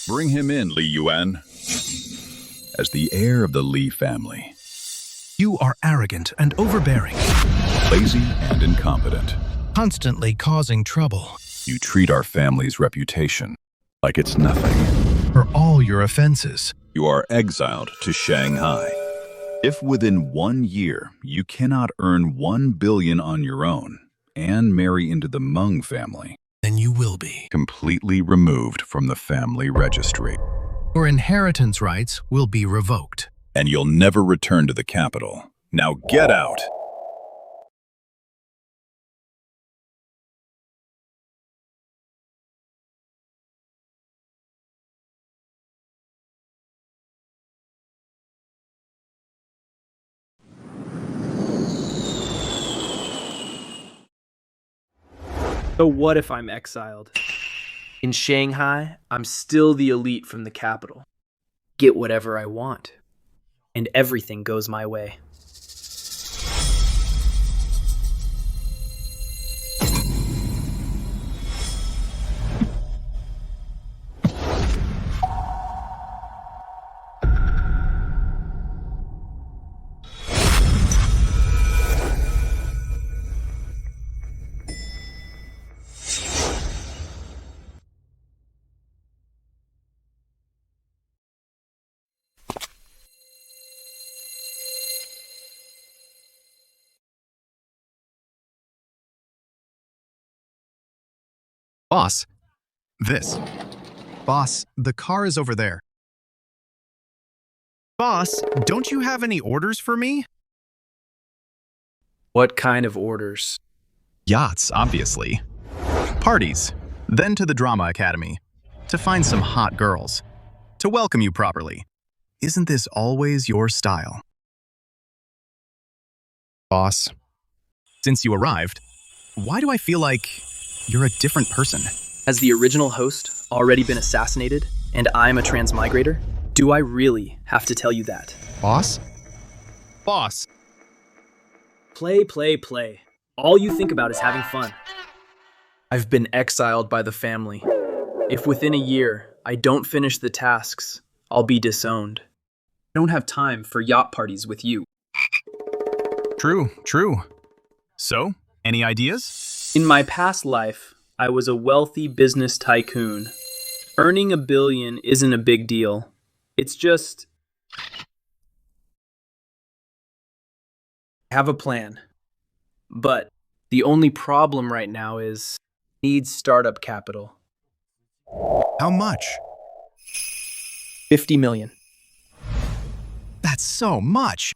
Bring him in, Li Yuan. As the heir of the Li family, You are arrogant and overbearing, lazy and incompetent. constantly causing trouble. You treat our family's reputation like it's nothing. For all your offenses, You are exiled to Shanghai. If within 1 year you cannot earn 1 billion on your own and marry into the Meng family, then you will be. completely removed from the family registry, Your inheritance rights will be revoked. and you'll never return to the capital. Now get out! So what if I'm exiled? In Shanghai, I'm still the elite from the capital. Get whatever I want. And everything goes my way. Boss, this. Boss, the car is over there. Boss, don't you have any orders for me? What kind of orders? Yachts, obviously. Parties, then to the Drama Academy. To find some hot girls. To welcome you properly. Isn't this always your style? Boss, since you arrived, why do I feel like you're a different person? Has the original host already been assassinated, and I'm a transmigrator? Do I really have to tell you that? Boss? Boss! Play, play, play. All you think about is having fun. I've been exiled by the family. If within a year I don't finish the tasks, I'll be disowned. I don't have time for yacht parties with you. True. So, any ideas? In my past life, I was a wealthy business tycoon. Earning $1 billion isn't a big deal. It's just... I have a plan. But the only problem right now is needs startup capital. How much? 50 million. That's so much!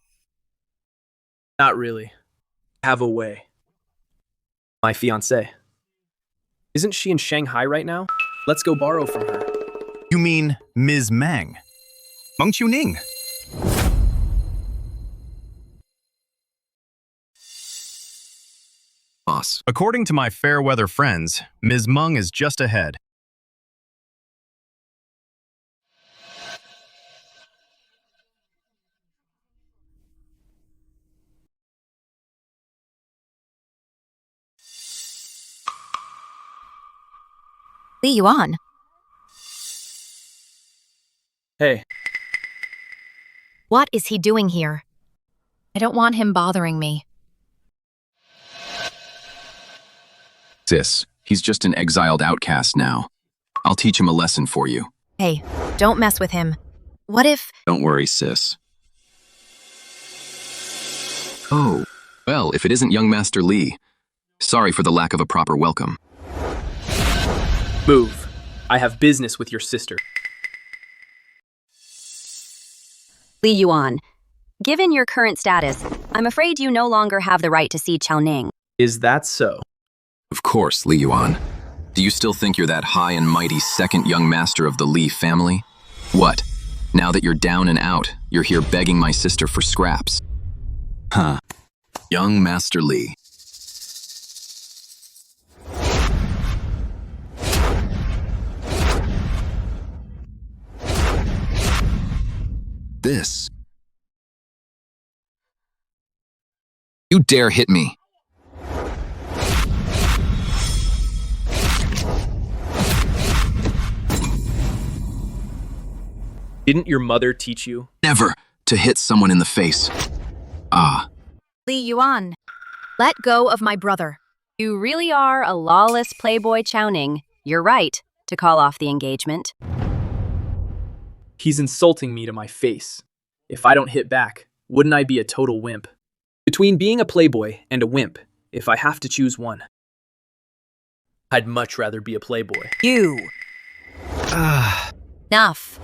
Not really. Have a way. My fiancée. Isn't she in Shanghai right now? Let's go borrow from her. You mean Ms. Meng? Meng Qiuning? Boss. According to my fair weather friends, Ms. Meng is just ahead. Li Yuan. Hey, What is he doing here? I don't want him bothering me. Sis, he's just an exiled outcast now. I'll teach him a lesson for you. Hey, don't mess with him. What if... Don't worry, sis. Oh, well, if it isn't young Master Li. Sorry for the lack of a proper welcome. move. I have business with your sister. Li Yuan, given your current status, I'm afraid you no longer have the right to see Qiuning. Is that so? Of course, Li Yuan. Do you still think you're that high and mighty second young master of the Li family? What? Now that you're down and out, you're here begging my sister for scraps. Huh. Young Master Li. This. You dare hit me. Didn't your mother teach you? Never to hit someone in the face. Ah, Li Yuan, let go of my brother. You really are a lawless playboy Qiuning. You're right to call off the engagement. He's insulting me to my face. If I don't hit back, wouldn't I be a total wimp? Between being a playboy and a wimp, if I have to choose one, I'd much rather be a playboy. You. Enough.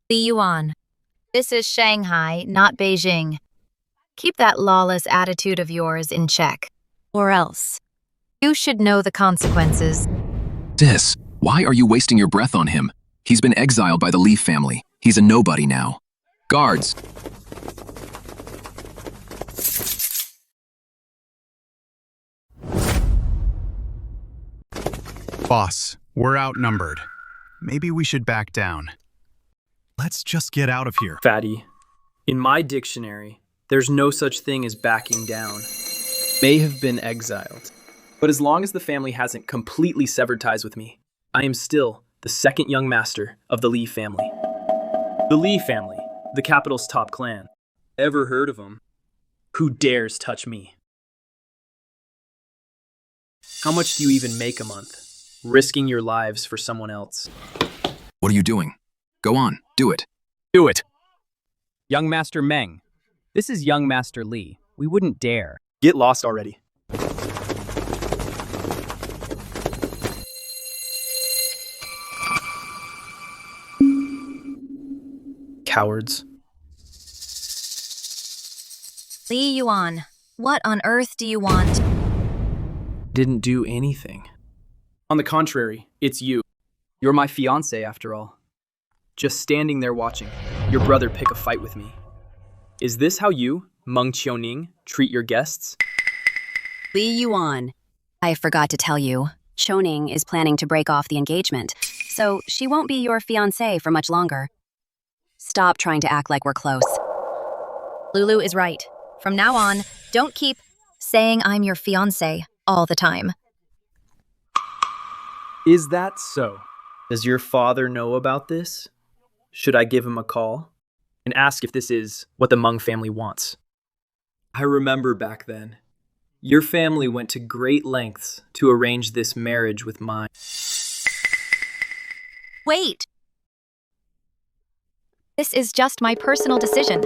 Li Yuan. This is Shanghai, not Beijing. Keep that lawless attitude of yours in check. Or else. You should know the consequences. sis, why are you wasting your breath on him? He's been exiled by the Li family. He's a nobody now. Guards! Boss, we're outnumbered. Maybe we should back down. Let's just get out of here. Fatty, in my dictionary, there's no such thing as backing down. May have been exiled. But as long as the family hasn't completely severed ties with me, I am still the second young master of the Li family. The Li family, the capital's top clan. Ever heard of them? Who dares touch me? How much do you even make a month? Risking your lives for someone else. What are you doing? Go on, do it. Do it. Young Master Meng. This is Young Master Li. We wouldn't dare. Get lost already. Cowards. Li Yuan, what on earth do you want? Didn't do anything. On the contrary, it's you. You're my fiancée after all. Just standing there watching your brother pick a fight with me. Is this how you, Meng Qiuning, treat your guests? Li Yuan. I forgot to tell you, Qiuning is planning to break off the engagement, so she won't be your fiancée for much longer. Stop trying to act like we're close. Lulu is right. From now on, don't keep saying I'm your fiancé all the time. Is that so? Does your father know about this? Should I give him a call and ask if this is what the Meng family wants? I remember back then, your family went to great lengths to arrange this marriage with mine. Wait! This is just my personal decision.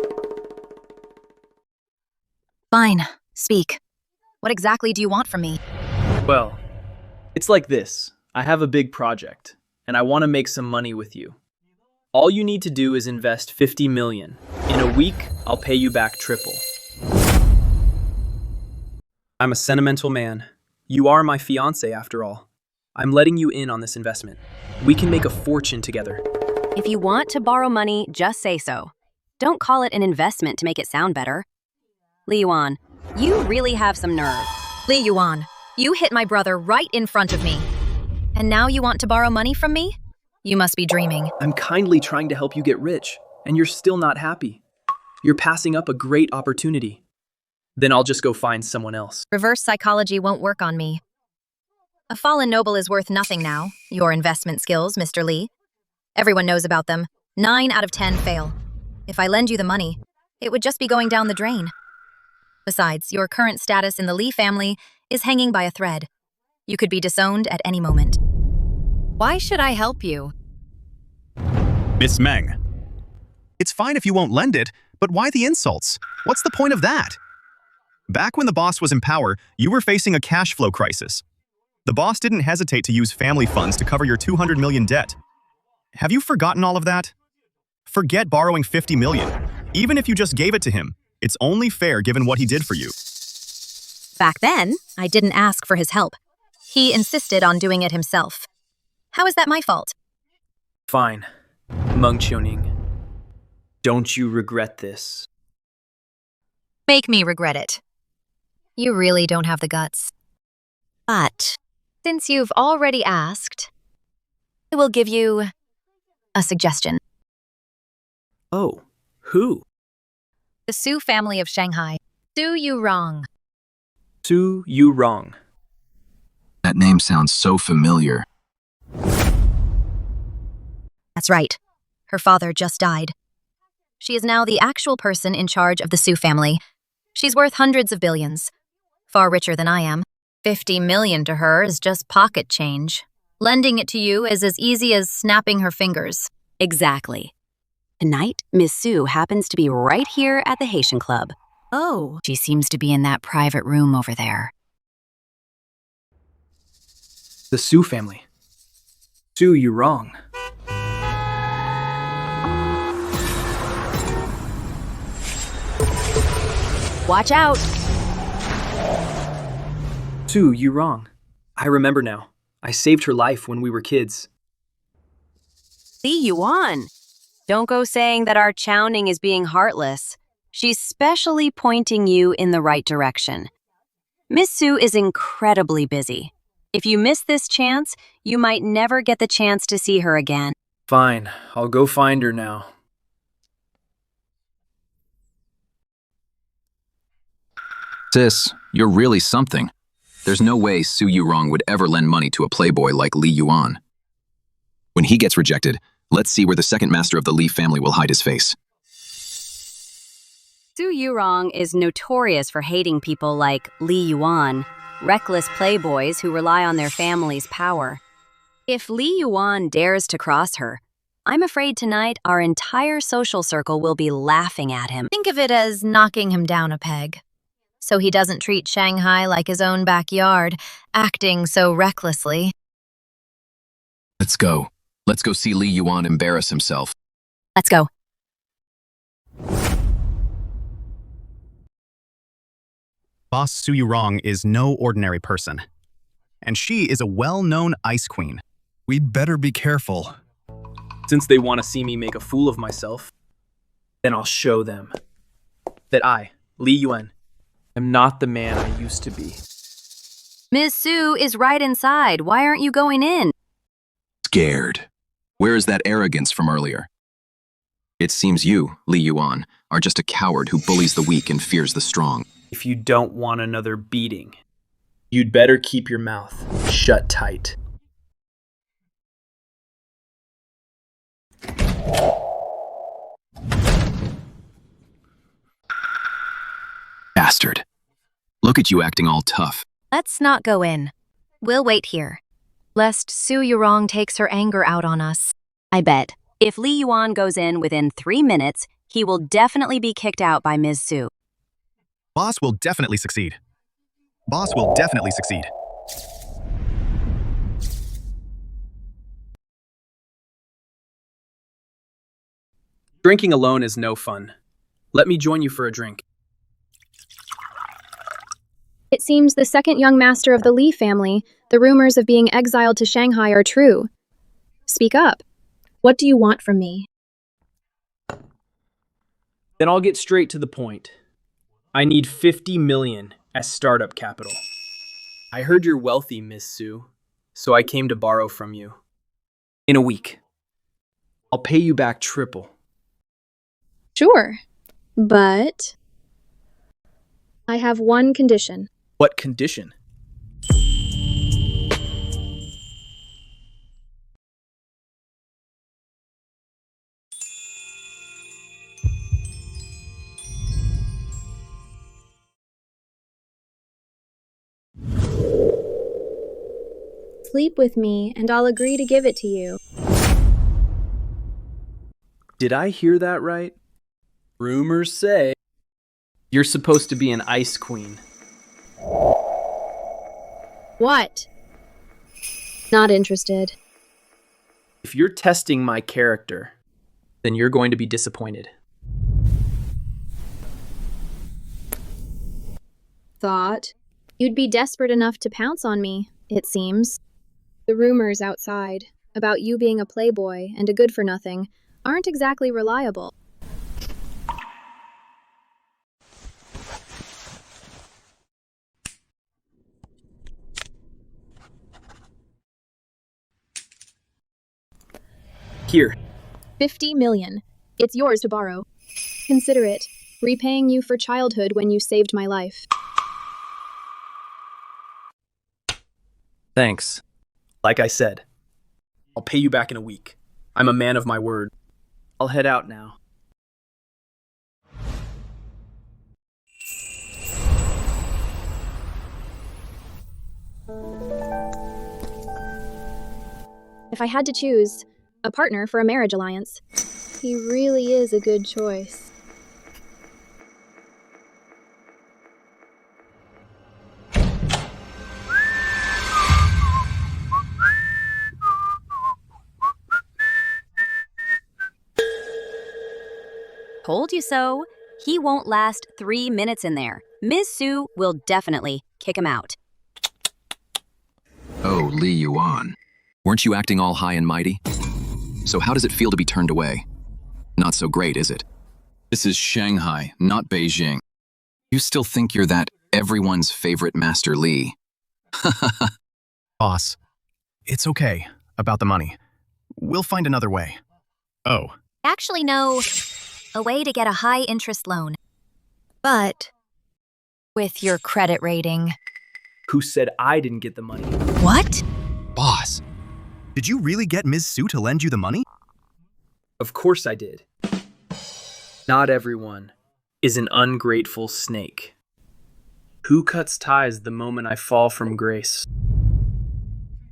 Fine, speak. What exactly do you want from me? Well, it's like this. I have a big project, and I want to make some money with you. All you need to do is invest 50 million. In a week, I'll pay you back triple. I'm a sentimental man. You are my fiancé after all. I'm letting you in on this investment. We can make a fortune together. If you want to borrow money, just say so. Don't call it an investment to make it sound better. Li Yuan, you really have some nerve. Li Yuan, you hit my brother right in front of me. And now you want to borrow money from me? You must be dreaming. I'm kindly trying to help you get rich, and you're still not happy. You're passing up a great opportunity. Then I'll just go find someone else. Reverse psychology won't work on me. A fallen noble is worth nothing now. Your investment skills, Mr. Li. Everyone knows about them. 9 out of 10 fail. If I lend you the money, it would just be going down the drain. Besides, your current status in the Li family is hanging by a thread. You could be disowned at any moment. Why should I help you? Miss Meng. It's fine if you won't lend it, but why the insults? What's the point of that? Back when the boss was in power, you were facing a cash flow crisis. The boss didn't hesitate to use family funds to cover your 200 million debt. Have you forgotten all of that? Forget borrowing 50 million. Even if you just gave it to him, it's only fair given what he did for you. Back then, I didn't ask for his help. He insisted on doing it himself. How is that my fault? Fine, Meng Qiuning. Don't you regret this? Make me regret it. You really don't have the guts. But, since you've already asked, I will give you a suggestion. Oh, who? The Su family of Shanghai. Su Yourong. Su Yourong. That name sounds so familiar. That's right. Her father just died. She is now the actual person in charge of the Su family. She's worth hundreds of billions. Far richer than I am. 50 million to her is just pocket change. Lending it to you is as easy as snapping her fingers. Exactly. Tonight, Miss Su happens to be right here at the Haitian Club. Oh. She seems to be in that private room over there. The Su family. Su Yourong. Watch out! Su Yourong. I remember now. I saved her life when we were kids. Li Yuan. Don't go saying that our Qiuning is being heartless. She's specially pointing you in the right direction. Miss Su is incredibly busy. If you miss this chance, you might never get the chance to see her again. Fine, I'll go find her now. Sis, you're really something. There's no way Su Yourong would ever lend money to a playboy like Li Yuan. When he gets rejected, let's see where the second master of the Li family will hide his face. Su Yourong is notorious for hating people like Li Yuan, reckless playboys who rely on their family's power. If Li Yuan dares to cross her, I'm afraid tonight our entire social circle will be laughing at him. Think of it as knocking him down a peg. So he doesn't treat Shanghai like his own backyard, acting so recklessly. Let's go. Let's go see Li Yuan embarrass himself. Let's go. Boss Su Yourong is no ordinary person. And she is a well-known ice queen. We'd better be careful. Since they want to see me make a fool of myself, then I'll show them that I, Li Yuan, am not the man I used to be. Miss Su is right inside. Why aren't you going in? Scared. Where is that arrogance from earlier? It seems you, Li Yuan, are just a coward who bullies the weak and fears the strong. If you don't want another beating, you'd better keep your mouth shut tight. Bastard. Look at you acting all tough. Let's not go in. We'll wait here, lest Su Yourong takes her anger out on us. I bet. If Li Yuan goes in within 3 minutes, he will definitely be kicked out by Ms. Su. Boss will definitely succeed. Boss will definitely succeed. Drinking alone is no fun. Let me join you for a drink. It seems the second young master of the Li family, the rumors of being exiled to Shanghai are true. Speak up. What do you want from me? Then I'll get straight to the point. I need 50 million as startup capital. I heard you're wealthy, Miss Su, so I came to borrow from you. In a week. I'll pay you back triple. Sure, but I have one condition. What condition? Sleep with me, and I'll agree to give it to you. Did I hear that right? Rumors say you're supposed to be an ice queen. What? Not interested. If you're testing my character, then you're going to be disappointed. Thought you'd be desperate enough to pounce on me, it seems. The rumors outside about you being a playboy and a good-for-nothing aren't exactly reliable. Here. 50 million. It's yours to borrow. Consider it, repaying you for childhood when you saved my life. Thanks. Like I said, I'll pay you back in a week. I'm a man of my word. I'll head out now. If I had to choose a partner for a marriage alliance, he really is a good choice. Told you so. He won't last 3 minutes in there. Ms. Su will definitely kick him out. Oh, Li Yuan. Weren't you acting all high and mighty? So how does it feel to be turned away? Not so great, is it? This is Shanghai, not Beijing. You still think you're that everyone's favorite Master Li? Boss, it's okay about the money. We'll find another way. Oh, Actually, no. A way to get a high-interest loan. But with your credit rating. Who said I didn't get the money? What? boss. Did you really get Ms. Su to lend you the money? Of course I did. Not everyone is an ungrateful snake. Who cuts ties the moment I fall from grace?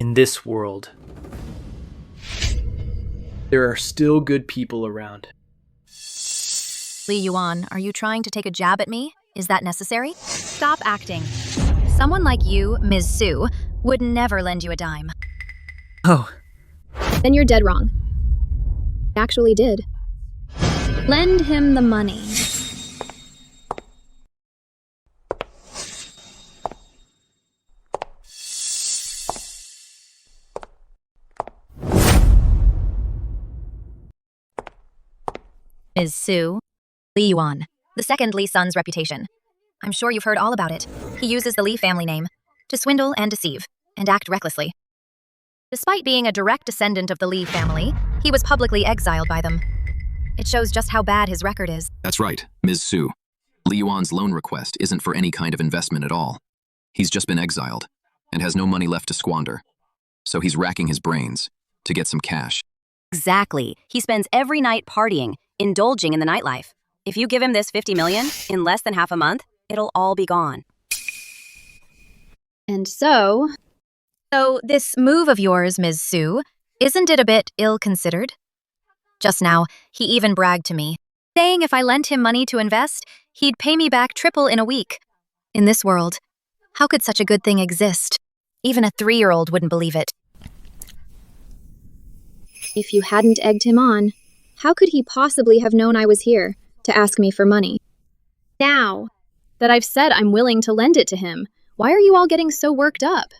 In this world, there are still good people around. Li Yuan, are you trying to take a jab at me? Is that necessary? Stop acting. Someone like you, Ms. Su, would never lend you a dime. Oh. Then you're dead wrong. I actually did. Lend him the money. Ms. Su, Li Yuan, the second Li son's reputation. I'm sure you've heard all about it. He uses the Li family name to swindle and deceive, and act recklessly. Despite being a direct descendant of the Li family, he was publicly exiled by them. It shows just how bad his record is. That's right, Ms. Su. Li Yuan's loan request isn't for any kind of investment at all. He's just been exiled and has no money left to squander. So he's racking his brains to get some cash. Exactly. He spends every night partying, indulging in the nightlife. If you give him this 50 million in less than half a month, it'll all be gone. And so this move of yours, Ms. Su, isn't it a bit ill-considered? Just now, he even bragged to me, saying if I lent him money to invest, he'd pay me back triple in a week. In this world, how could such a good thing exist? Even a 3-year-old wouldn't believe it. if you hadn't egged him on, how could he possibly have known I was here to ask me for money? Now that I've said I'm willing to lend it to him, why are you all getting so worked up?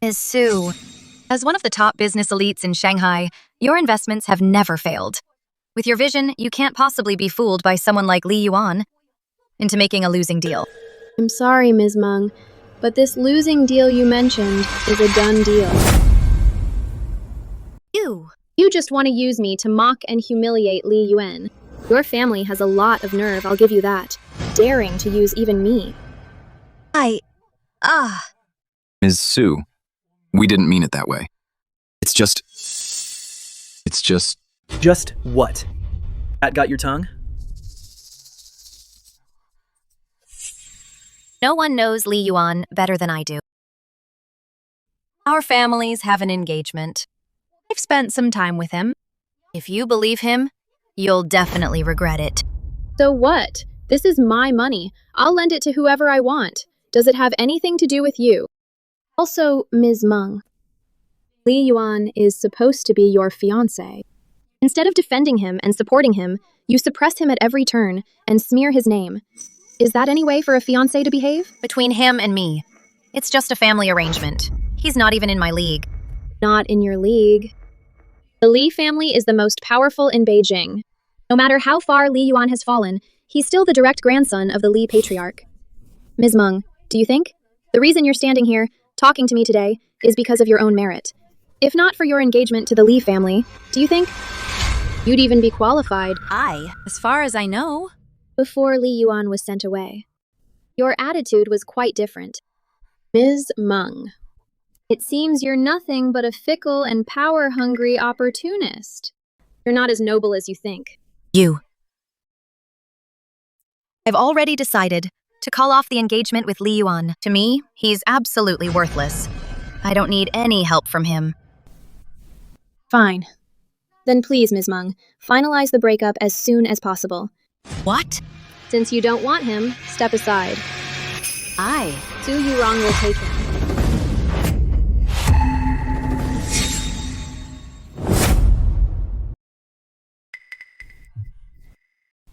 Ms. Su, as one of the top business elites in Shanghai, your investments have never failed. With your vision, you can't possibly be fooled by someone like Li Yuan into making a losing deal. I'm sorry, Ms. Meng, but this losing deal you mentioned is a done deal. You just want to use me to mock and humiliate Li Yuan. Your family has a lot of nerve, I'll give you that. Daring to use even me. Ms. Su, we didn't mean it that way. It's just... Just what? That got your tongue? No one knows Li Yuan better than I do. Our families have an engagement. I've spent some time with him. If you believe him, you'll definitely regret it. So what? This is my money. I'll lend it to whoever I want. Does it have anything to do with you? Also, Ms. Meng, Li Yuan is supposed to be your fiancé. Instead of defending him and supporting him, you suppress him at every turn and smear his name. Is that any way for a fiancé to behave? Between him and me, it's just a family arrangement. He's not even in my league. Not in your league. The Li family is the most powerful in Beijing. No matter how far Li Yuan has fallen, he's still the direct grandson of the Li patriarch. Ms. Meng, do you think? The reason you're standing here, talking to me today, is because of your own merit. If not for your engagement to the Li family, do you think you'd even be qualified? As far as I know. before Li Yuan was sent away. Your attitude was quite different. Ms. Meng, it seems you're nothing but a fickle and power-hungry opportunist. You're not as noble as you think. I've already decided to call off the engagement with Li Yuan. To me, he's absolutely worthless. I don't need any help from him. Fine. Then please, Ms. Meng, finalize the breakup as soon as possible. What? Since you don't want him, step aside. Su Yourong will take him.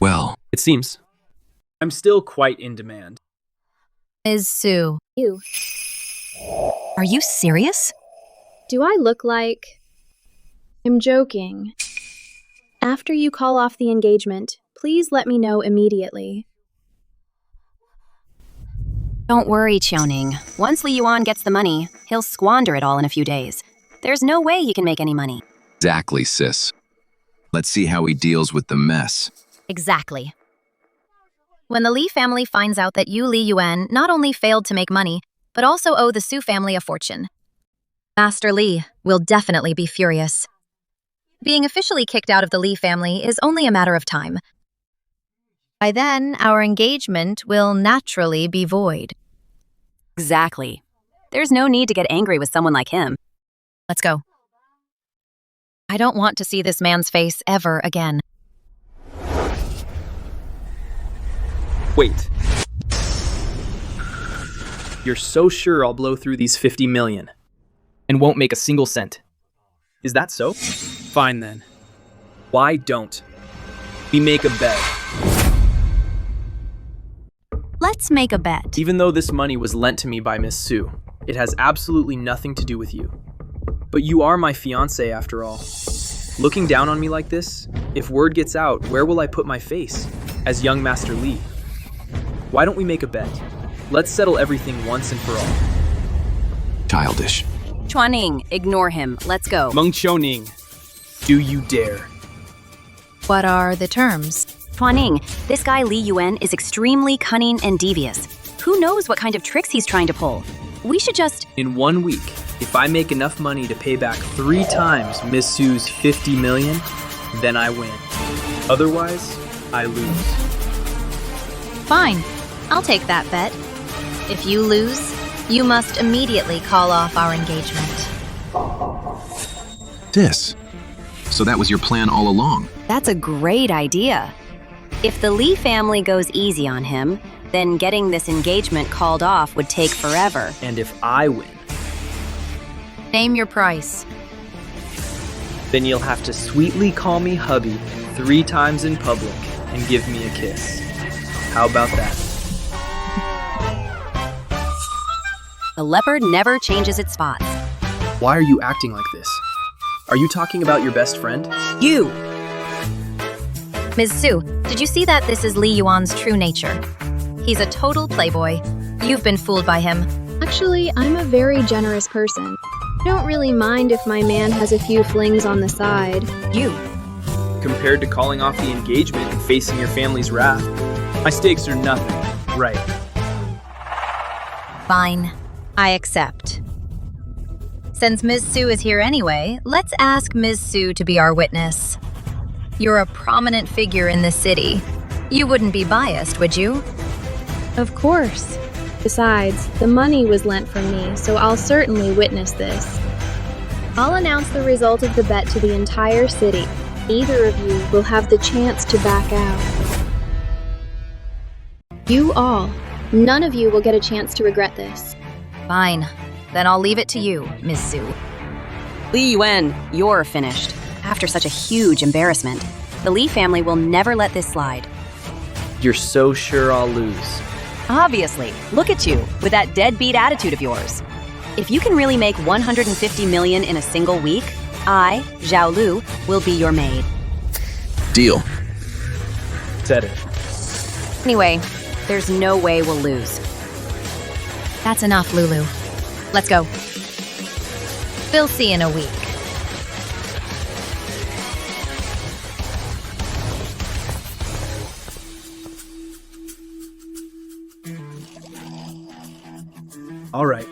Well, It seems. I'm still quite in demand. Ms. Su, You. are you serious? Do I look like... I'm joking. After you call off the engagement, please let me know immediately. Don't worry, Qiuning. Once Li Yuan gets the money, he'll squander it all in a few days. There's no way he can make any money. exactly, sis. Let's see how he deals with the mess. Exactly. When the Li family finds out that you, Li Yuan, not only failed to make money, but also owe the Su family a fortune, Master Li will definitely be furious. Being officially kicked out of the Li family is only a matter of time. By then, our engagement will naturally be void. Exactly. There's no need to get angry with someone like him. Let's go. I don't want to see this man's face ever again. Wait. You're so sure I'll blow through these 50 million and won't make a single cent. Is that so? Fine then. Why don't we make a bet? Let's make a bet. Even though this money was lent to me by Miss Su, it has absolutely nothing to do with you. But you are my fiancée after all. Looking down on me like this, if word gets out, where will I put my face? As young Master Li. Why don't we make a bet? Let's settle everything once and for all. Childish. Qiuning, ignore him. Let's go. Meng Qiuning, do you dare? What are the terms? Qiuning, this guy Li Yuan is extremely cunning and devious. Who knows what kind of tricks he's trying to pull? We should just... In 1 week, if I make enough money to pay back 3 times Miss Su's 50 million, then I win. Otherwise, I lose. Fine. I'll take that bet. If you lose, you must immediately call off our engagement. Sis. So that was your plan all along. That's a great idea. If the Li family goes easy on him, then getting this engagement called off would take forever. And if I win, Name your price. then you'll have to sweetly call me hubby 3 times in public and give me a kiss. How about that? The leopard never changes its spots. Why are you acting like this? Are you talking about your best friend? You! Ms. Su, did you see that this is Li Yuan's true nature? He's a total playboy. You've been fooled by him. Actually, I'm a very generous person. I don't really mind if my man has a few flings on the side. You. Compared to calling off the engagement and facing your family's wrath, my stakes are nothing, right? Fine. I accept. Since Ms. Su is here anyway, let's ask Ms. Su to be our witness. You're a prominent figure in the city. You wouldn't be biased, would you? Of course. Besides, the money was lent from me, so I'll certainly witness this. I'll announce the result of the bet to the entire city. Neither of you will have the chance to back out. You all. None of you will get a chance to regret this. Fine. Then I'll leave it to you, Ms. Su. Li Yuan, you're finished. After such a huge embarrassment, the Li family will never let this slide. You're so sure I'll lose. Obviously, look at you, with that deadbeat attitude of yours. If you can really make 150 million in a single week, I, Zhao Lu, will be your maid. Deal. Said it. Anyway, there's no way we'll lose. That's enough, Lulu. Let's go. We'll see in a week. All right.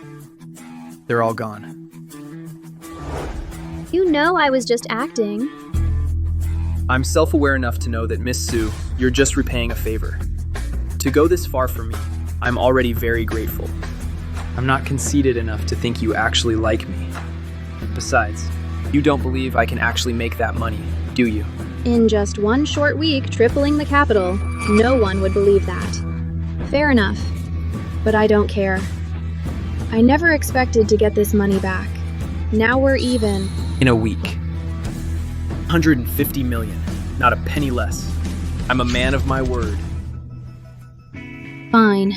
They're all gone. You know I was just acting. I'm self-aware enough to know that Miss Su, you're just repaying a favor. To go this far for me, I'm already very grateful. I'm not conceited enough to think you actually like me. Besides, you don't believe I can actually make that money, do you? In just one short week, tripling the capital, no one would believe that. Fair enough. But I don't care. I never expected to get this money back. Now we're even. In a week. 150 million, not a penny less. I'm a man of my word. Fine.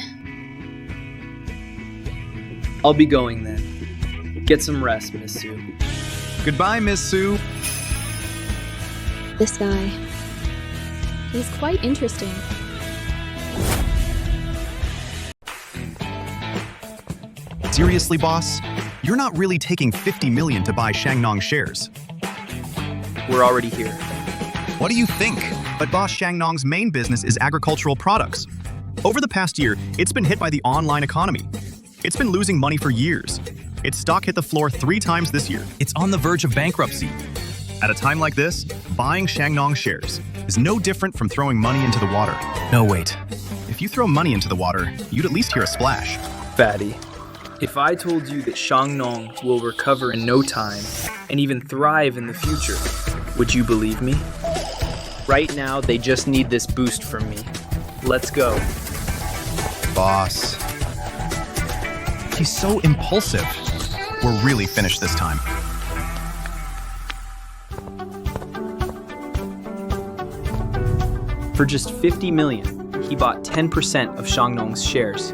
I'll be going then. Get some rest, Miss Su. Goodbye, Miss Su. This guy. He's quite interesting. Seriously, boss? You're not really taking 50 million to buy Shangnong shares. We're already here. What do you think? But boss, Shangnong's main business is agricultural products. Over the past year, it's been hit by the online economy. It's been losing money for years. Its stock hit the floor 3 times this year. It's on the verge of bankruptcy. At a time like this, buying Shangnong shares is no different from throwing money into the water. No, wait. If you throw money into the water, you'd at least hear a splash. Fatty, if I told you that Shangnong will recover in no time and even thrive in the future, would you believe me? Right now, they just need this boost from me. Let's go. Boss. He's so impulsive. We're really finished this time. For just 50 million, he bought 10% of Shangnong's shares.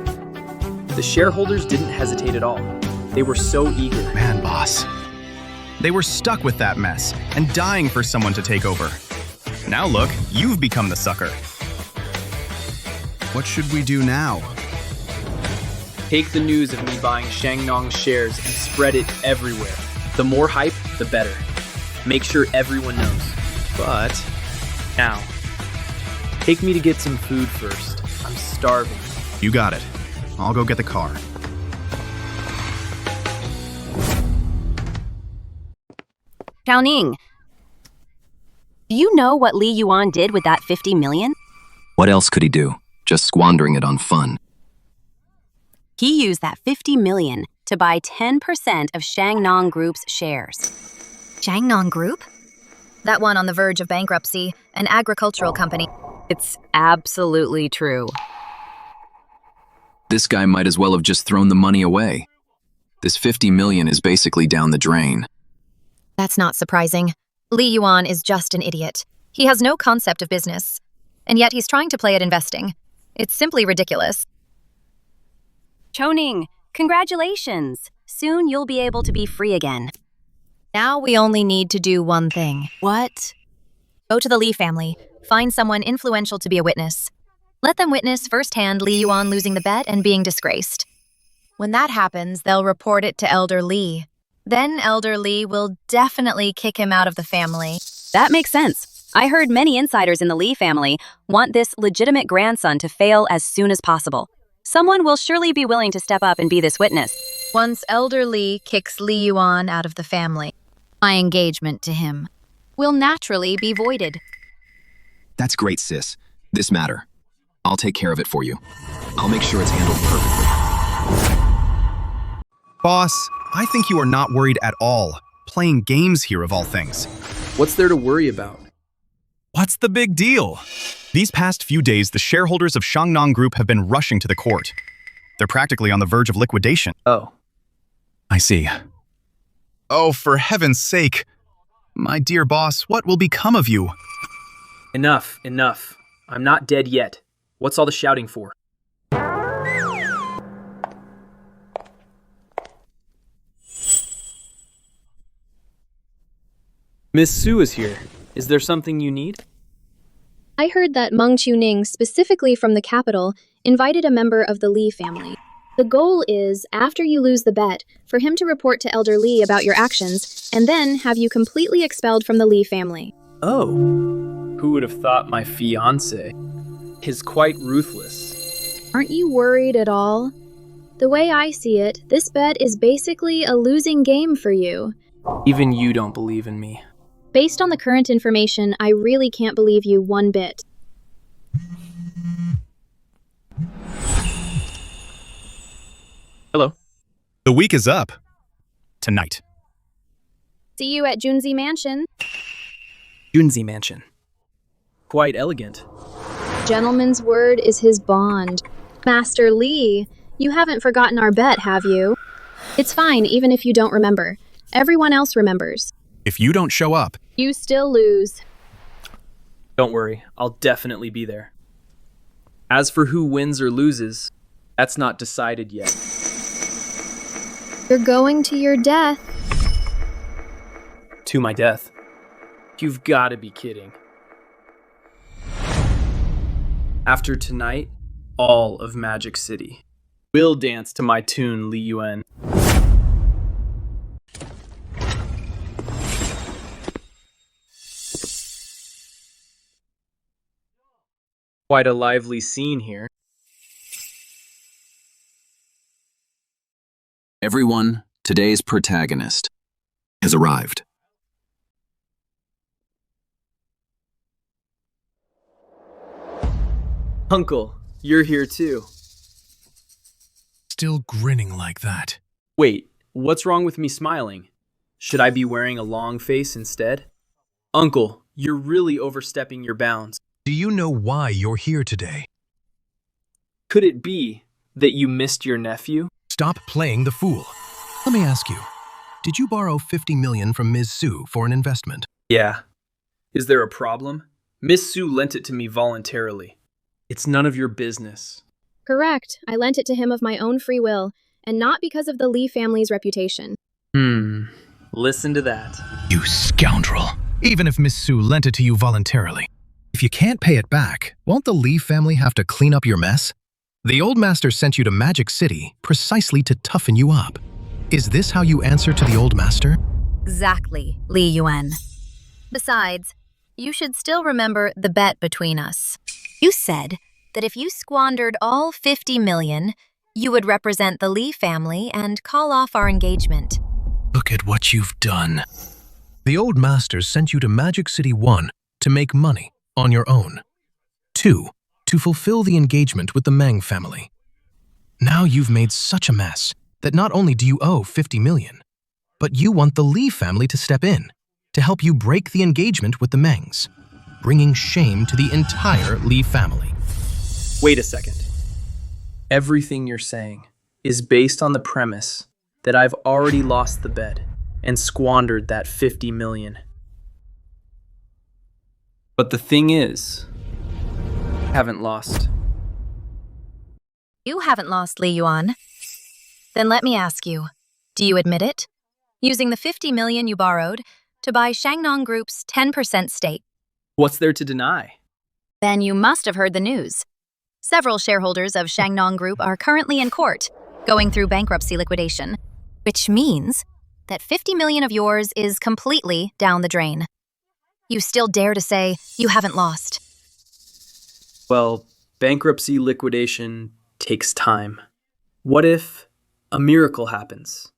The shareholders didn't hesitate at all. They were so eager. Man, boss. They were stuck with that mess and dying for someone to take over. Now look, you've become the sucker. What should we do now? Take the news of me buying Shangnong shares and spread it everywhere. The more hype, the better. Make sure everyone knows. But now, take me to get some food first. I'm starving. You got it. I'll go get the car. Qiuning, do you know what Li Yuan did with that 50 million? What else could he do? Just squandering it on fun. He used that 50 million to buy 10% of Shangnong Group's shares. Shangnong Group? That one on the verge of bankruptcy, an agricultural company. It's absolutely true. This guy might as well have just thrown the money away. This 50 million is basically down the drain. That's not surprising. Li Yuan is just an idiot. He has no concept of business. And yet he's trying to play at investing. It's simply ridiculous. Qiuning, congratulations! Soon you'll be able to be free again. Now we only need to do one thing. What? Go to the Li family. Find someone influential to be a witness. Let them witness firsthand Li Yuan losing the bet and being disgraced. When that happens, they'll report it to Elder Li. Then Elder Li will definitely kick him out of the family. That makes sense. I heard many insiders in the Li family want this legitimate grandson to fail as soon as possible. Someone will surely be willing to step up and be this witness. Once Elder Li kicks Li Yuan out of the family, my engagement to him will naturally be voided. That's great, sis. This matter. I'll take care of it for you. I'll make sure it's handled perfectly. Boss, I think you are not worried at all. Playing games here of all things. What's there to worry about? What's the big deal? These past few days, the shareholders of Shangnong Group have been rushing to the court. They're practically on the verge of liquidation. Oh. I see. Oh, for heaven's sake. My dear boss, what will become of you? Enough, enough. I'm not dead yet. What's all the shouting for? Miss Su is here. Is there something you need? I heard that Meng Qiuning, specifically from the capital, invited a member of the Li family. The goal is, after you lose the bet, for him to report to Elder Li about your actions, and then have you completely expelled from the Li family. Oh. Who would have thought my fiancée is quite ruthless? Aren't you worried at all? The way I see it, this bet is basically a losing game for you. Even you don't believe in me. Based on the current information, I really can't believe you one bit. Hello. The week is up. Tonight. See you at Junzi Mansion. Junzi Mansion. Quite elegant. Gentleman's word is his bond. Master Li, you haven't forgotten our bet, have you? It's fine, even if you don't remember. Everyone else remembers. If you don't show up, You still lose. Don't worry, I'll definitely be there. As for who wins or loses, that's not decided yet. You're going to your death. To my death. You've got to be kidding. After tonight, all of Magic City will dance to my tune, Li Yuan. Quite a lively scene here. Everyone, today's protagonist has arrived. Uncle, you're here too. still grinning like that. Wait, what's wrong with me smiling? Should I be wearing a long face instead? Uncle, you're really overstepping your bounds. Do you know why you're here today? Could it be that you missed your nephew? Stop playing the fool. Let me ask you, did you borrow 50 million from Ms. Su for an investment? Yeah. Is there a problem? Miss Su lent it to me voluntarily. It's none of your business. Correct. I lent it to him of my own free will, and not because of the Li family's reputation. Listen to that. You scoundrel. Even if Miss Su lent it to you voluntarily, if you can't pay it back, won't the Li family have to clean up your mess? The old master sent you to Magic City precisely to toughen you up. Is this how you answer to the old master? Exactly, Li Yuan. Besides, you should still remember the bet between us. You said that if you squandered all 50 million, you would represent the Li family and call off our engagement. Look at what you've done. The old master sent you to Magic City 1 to make money on your own. 2, to fulfill the engagement with the Meng family. Now you've made such a mess that not only do you owe 50 million, but you want the Li family to step in to help you break the engagement with the Mengs, bringing shame to the entire Li family. Wait a second. Everything you're saying is based on the premise that I've already lost the bet and squandered that 50 million. But the thing is, I haven't lost. You haven't lost, Li Yuan. Then let me ask you, do you admit it? Using the 50 million you borrowed to buy Shangnong Group's 10% stake. What's there to deny? Then you must have heard the news. Several shareholders of Shangnong Group are currently in court, going through bankruptcy liquidation, which means that 50 million of yours is completely down the drain. You still dare to say you haven't lost. Well, bankruptcy liquidation takes time. What if a miracle happens?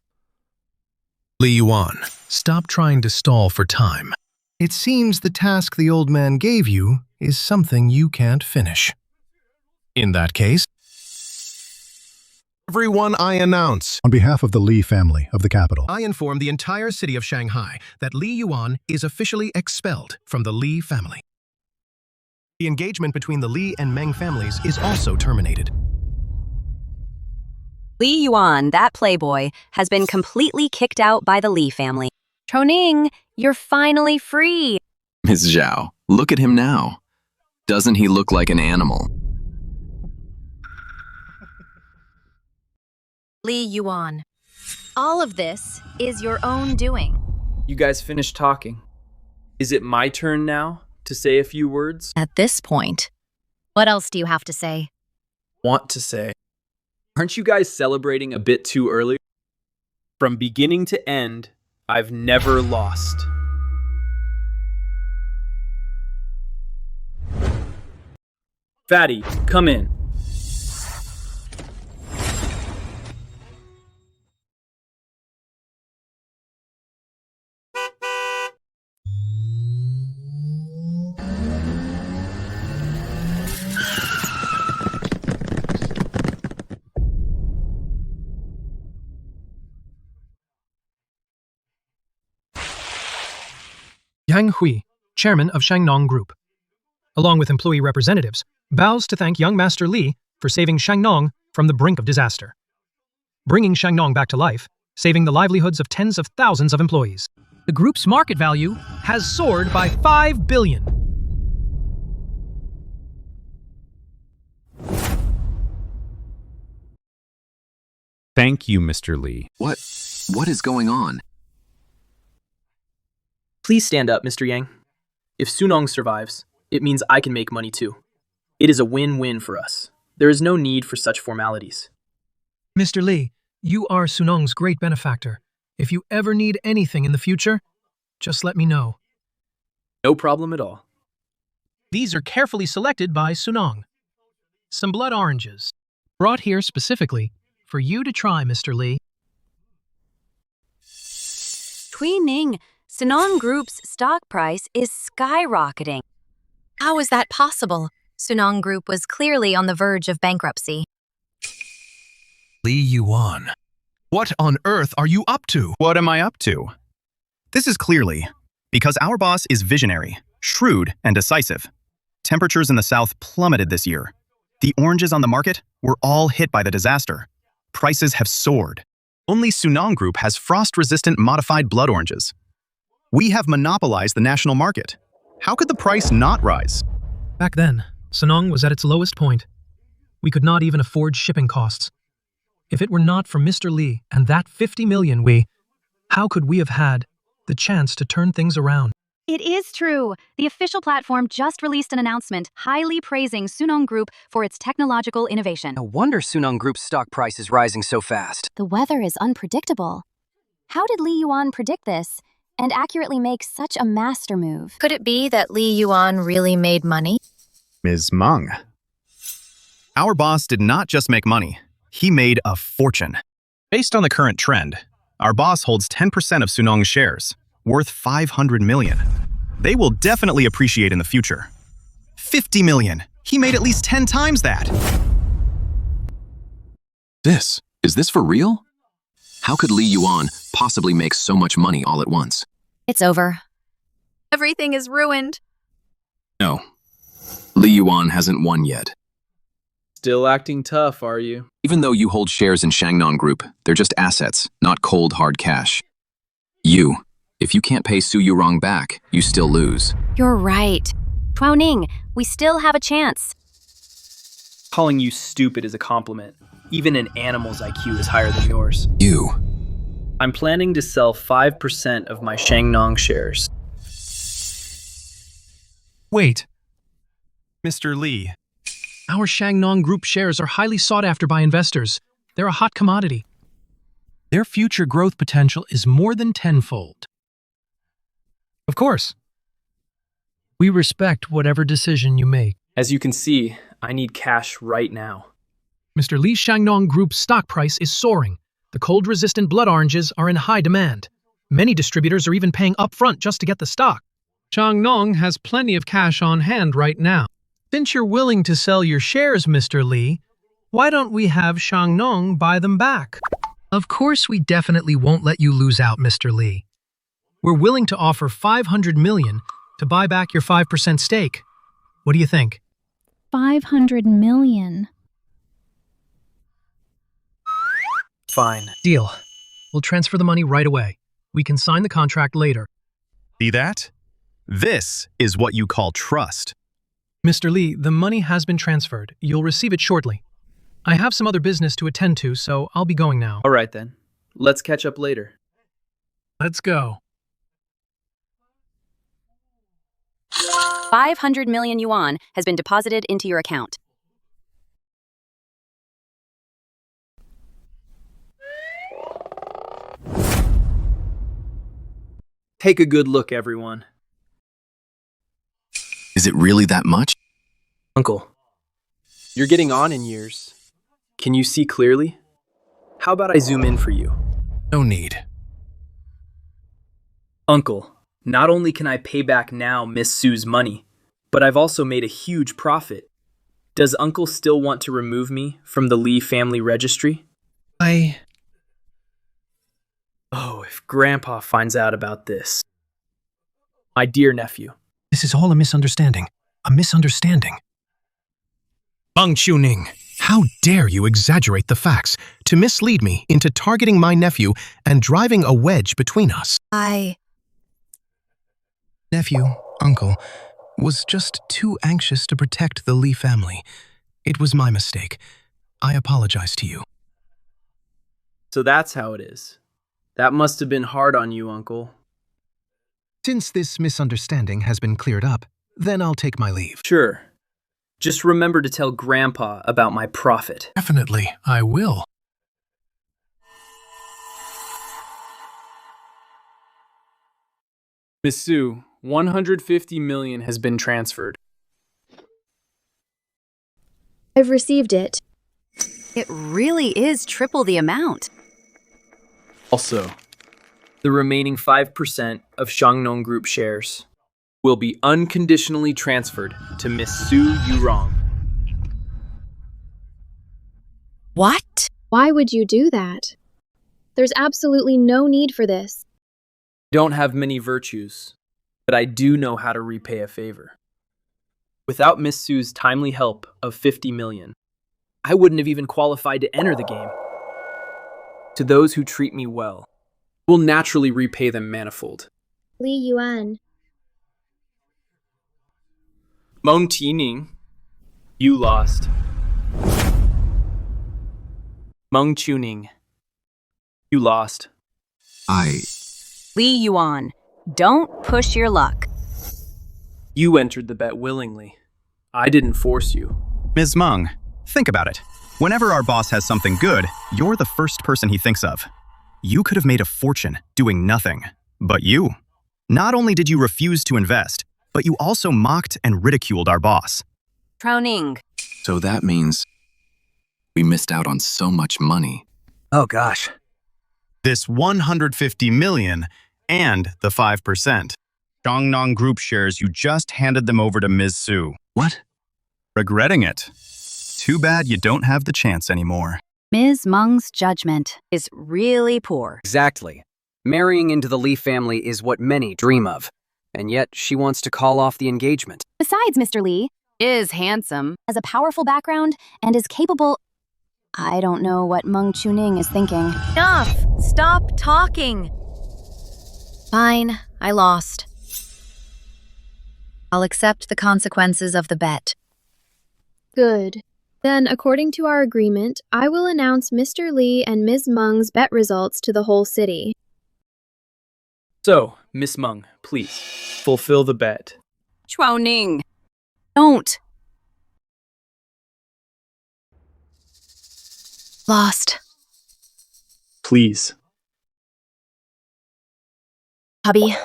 Li Yuan, stop trying to stall for time. It seems the task the old man gave you is something you can't finish. In that case, everyone, I announce, on behalf of the Li family of the capital, I inform the entire city of Shanghai that Li Yuan is officially expelled from the Li family. The engagement between the Li and Meng families is also terminated. Li Yuan, that playboy, has been completely kicked out by the Li family. Qiuning, you're finally free. Ms. Zhao, look at him now. Doesn't he look like an animal? Li Yuan, all of this is your own doing. You guys finished talking. Is it my turn now to say a few words? At this point, what else do you have to say? Want to say. Aren't you guys celebrating a bit too early? From beginning to end, I've never lost. Fatty, come in. Yang Hui, chairman of Shangnong Group, along with employee representatives, bows to thank young Master Li for saving Shangnong from the brink of disaster, bringing Shangnong back to life, saving the livelihoods of tens of thousands of employees. The group's market value has soared by 5 billion. Thank you, Mr. Li. What is going on? Please stand up, Mr. Yang. If Sunong survives, it means I can make money too. It is a win-win for us. There is no need for such formalities. Mr. Li, you are Sunong's great benefactor. If you ever need anything in the future, just let me know. No problem at all. These are carefully selected by Sunong. Some blood oranges, brought here specifically for you to try, Mr. Li. Qiuning, Sunong Group's stock price is skyrocketing. How is that possible? Sunong Group was clearly on the verge of bankruptcy. Li Yuan, what on earth are you up to? What am I up to? This is clearly because our boss is visionary, shrewd, and decisive. Temperatures in the south plummeted this year. The oranges on the market were all hit by the disaster. Prices have soared. Only Sunong Group has frost-resistant modified blood oranges. We have monopolized the national market. How could the price not rise? Back then, Sunong was at its lowest point. We could not even afford shipping costs. If it were not for Mr. Li and that 50 million how could we have had the chance to turn things around? It is true. The official platform just released an announcement highly praising Sunong Group for its technological innovation. No wonder Sunong Group's stock price is rising so fast. The weather is unpredictable. How did Li Yuan predict this and accurately make such a master move? Could it be that Li Yuan really made money? Ms. Meng. Our boss did not just make money. He made a fortune. Based on the current trend, our boss holds 10% of Sunong's shares, worth 500 million. They will definitely appreciate in the future. 50 million. He made at least 10 times that. Is this for real? How could Li Yuan possibly make so much money all at once? It's over. Everything is ruined. No. Li Yuan hasn't won yet. Still acting tough, are you? Even though you hold shares in Shangnong Group, they're just assets, not cold, hard cash. If you can't pay Su Yourong back, you still lose. You're right. Qiuning, we still have a chance. Calling you stupid is a compliment. Even an animal's IQ is higher than yours. I'm planning to sell 5% of my Shangnong shares. Wait. Mr. Li. Our Shangnong Group shares are highly sought after by investors. They're a hot commodity. Their future growth potential is more than tenfold. Of course. We respect whatever decision you make. As you can see, I need cash right now. Mr. Li's Shangnong Group's stock price is soaring. The cold-resistant blood oranges are in high demand. Many distributors are even paying upfront just to get the stock. Shangnong has plenty of cash on hand right now. Since you're willing to sell your shares, Mr. Li, why don't we have Shangnong buy them back? Of course we definitely won't let you lose out, Mr. Li. We're willing to offer 500 million to buy back your 5% stake. What do you think? 500 million. Fine. Deal. We'll transfer the money right away. We can sign the contract later. See that? This is what you call trust. Mr. Li, the money has been transferred. You'll receive it shortly. I have some other business to attend to, so I'll be going now. All right then. Let's catch up later. Let's go. 500 million yuan has been deposited into your account. Take a good look, everyone. Is it really that much? Uncle, you're getting on in years. Can you see clearly? How about I zoom in for you? No need. Uncle, not only can I pay back now Miss Su's money, but I've also made a huge profit. Does Uncle still want to remove me from the Li family registry? Oh, if Grandpa finds out about this. My dear nephew. This is all a misunderstanding. A misunderstanding. Meng Qiuning, how dare you exaggerate the facts to mislead me into targeting my nephew and driving a wedge between us? Nephew, uncle, was just too anxious to protect the Li family. It was my mistake. I apologize to you. So that's how it is. That must have been hard on you, uncle. Since this misunderstanding has been cleared up, then I'll take my leave. Sure. Just remember to tell Grandpa about my profit. Definitely, I will. Miss Su, 150 million has been transferred. I've received it. It really is triple the amount. Also, the remaining 5% of Shangnong Group shares will be unconditionally transferred to Miss Su Yourong. What? Why would you do that? There's absolutely no need for this. Don't have many virtues, but I do know how to repay a favor. Without Miss Su's timely help of 50 million, I wouldn't have even qualified to enter the game. To those who treat me well, will naturally repay them manifold. Li Yuan. Meng Qiuning, you lost. Meng Qiuning, you lost. Li Yuan, don't push your luck. You entered the bet willingly. I didn't force you. Ms. Meng, think about it. Whenever our boss has something good, you're the first person he thinks of. You could have made a fortune doing nothing. But you. Not only did you refuse to invest, but you also mocked and ridiculed our boss. Troning. So that means we missed out on so much money. Oh gosh. This 150 million and the 5%. Shangnong Group shares, you just handed them over to Ms. Su. What? Regretting it. Too bad you don't have the chance anymore. Ms. Meng's judgment is really poor. Exactly. Marrying into the Li family is what many dream of. And yet she wants to call off the engagement. Besides, Mr. Li Is handsome. has a powerful background and is capable. I don't know what Meng Qiuning is thinking. Enough! Stop talking! Fine, I lost. I'll accept the consequences of the bet. Good. Then, according to our agreement, I will announce Mr. Li and Ms. Meng's bet results to the whole city. So, Miss Meng, please, fulfill the bet. Troning. Don't. Lost. Please. Hubby.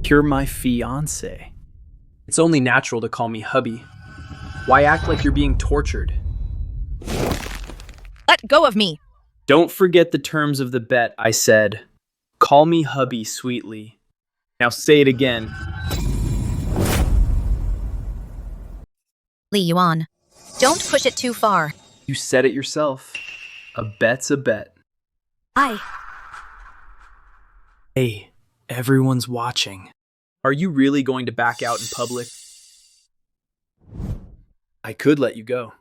You're my fiancée. It's only natural to call me hubby. Why act like you're being tortured? Let go of me! Don't forget the terms of the bet, I said. Call me hubby sweetly. Now say it again. Li Yuan, don't push it too far. You said it yourself. A bet's a bet. Hey, everyone's watching. Are you really going to back out in public? I could let you go.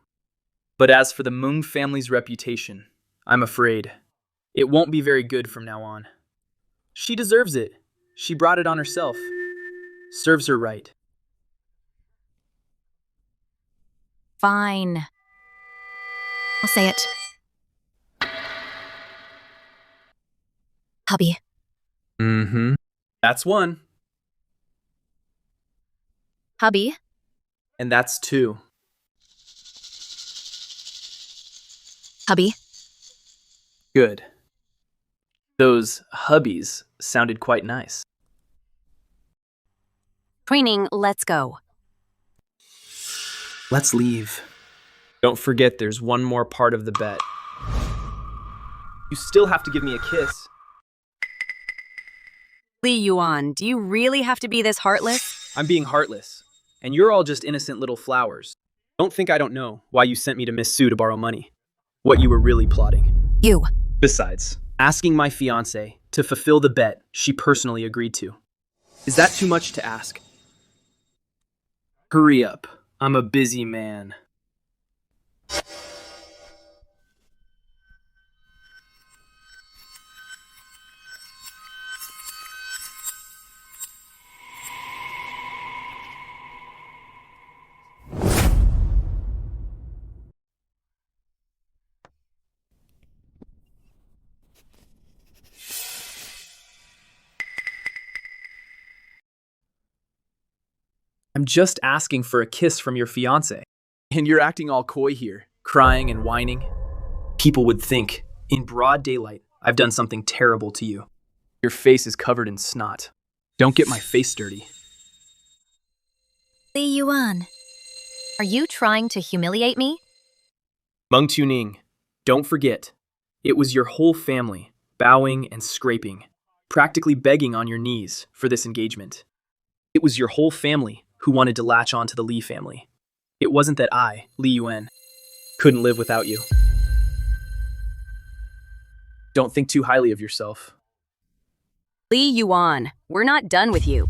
But as for the Meng family's reputation, I'm afraid it won't be very good from now on. She deserves it. She brought it on herself. Serves her right. Fine. I'll say it. Hubby. Mm-hmm. That's one. Hubby. And that's two. Hubby. Good. Those hubbies sounded quite nice. Training, let's go. Let's leave. Don't forget there's one more part of the bet. You still have to give me a kiss. Li Yuan, do you really have to be this heartless? I'm being heartless, and you're all just innocent little flowers. Don't think I don't know why you sent me to Miss Su to borrow money. What you were really plotting. You. Besides, asking my fiancé to fulfill the bet she personally agreed to. Is that too much to ask? Hurry up. I'm a busy man. I'm just asking for a kiss from your fiancé. And you're acting all coy here, crying and whining. People would think, in broad daylight, I've done something terrible to you. Your face is covered in snot. Don't get my face dirty. Li Yuan, are you trying to humiliate me? Meng Qiuning, don't forget, it was your whole family, bowing and scraping, practically begging on your knees for this engagement. It was your whole family who wanted to latch on to the Li family. It wasn't that I, Li Yuan, couldn't live without you. Don't think too highly of yourself. Li Yuan, we're not done with you.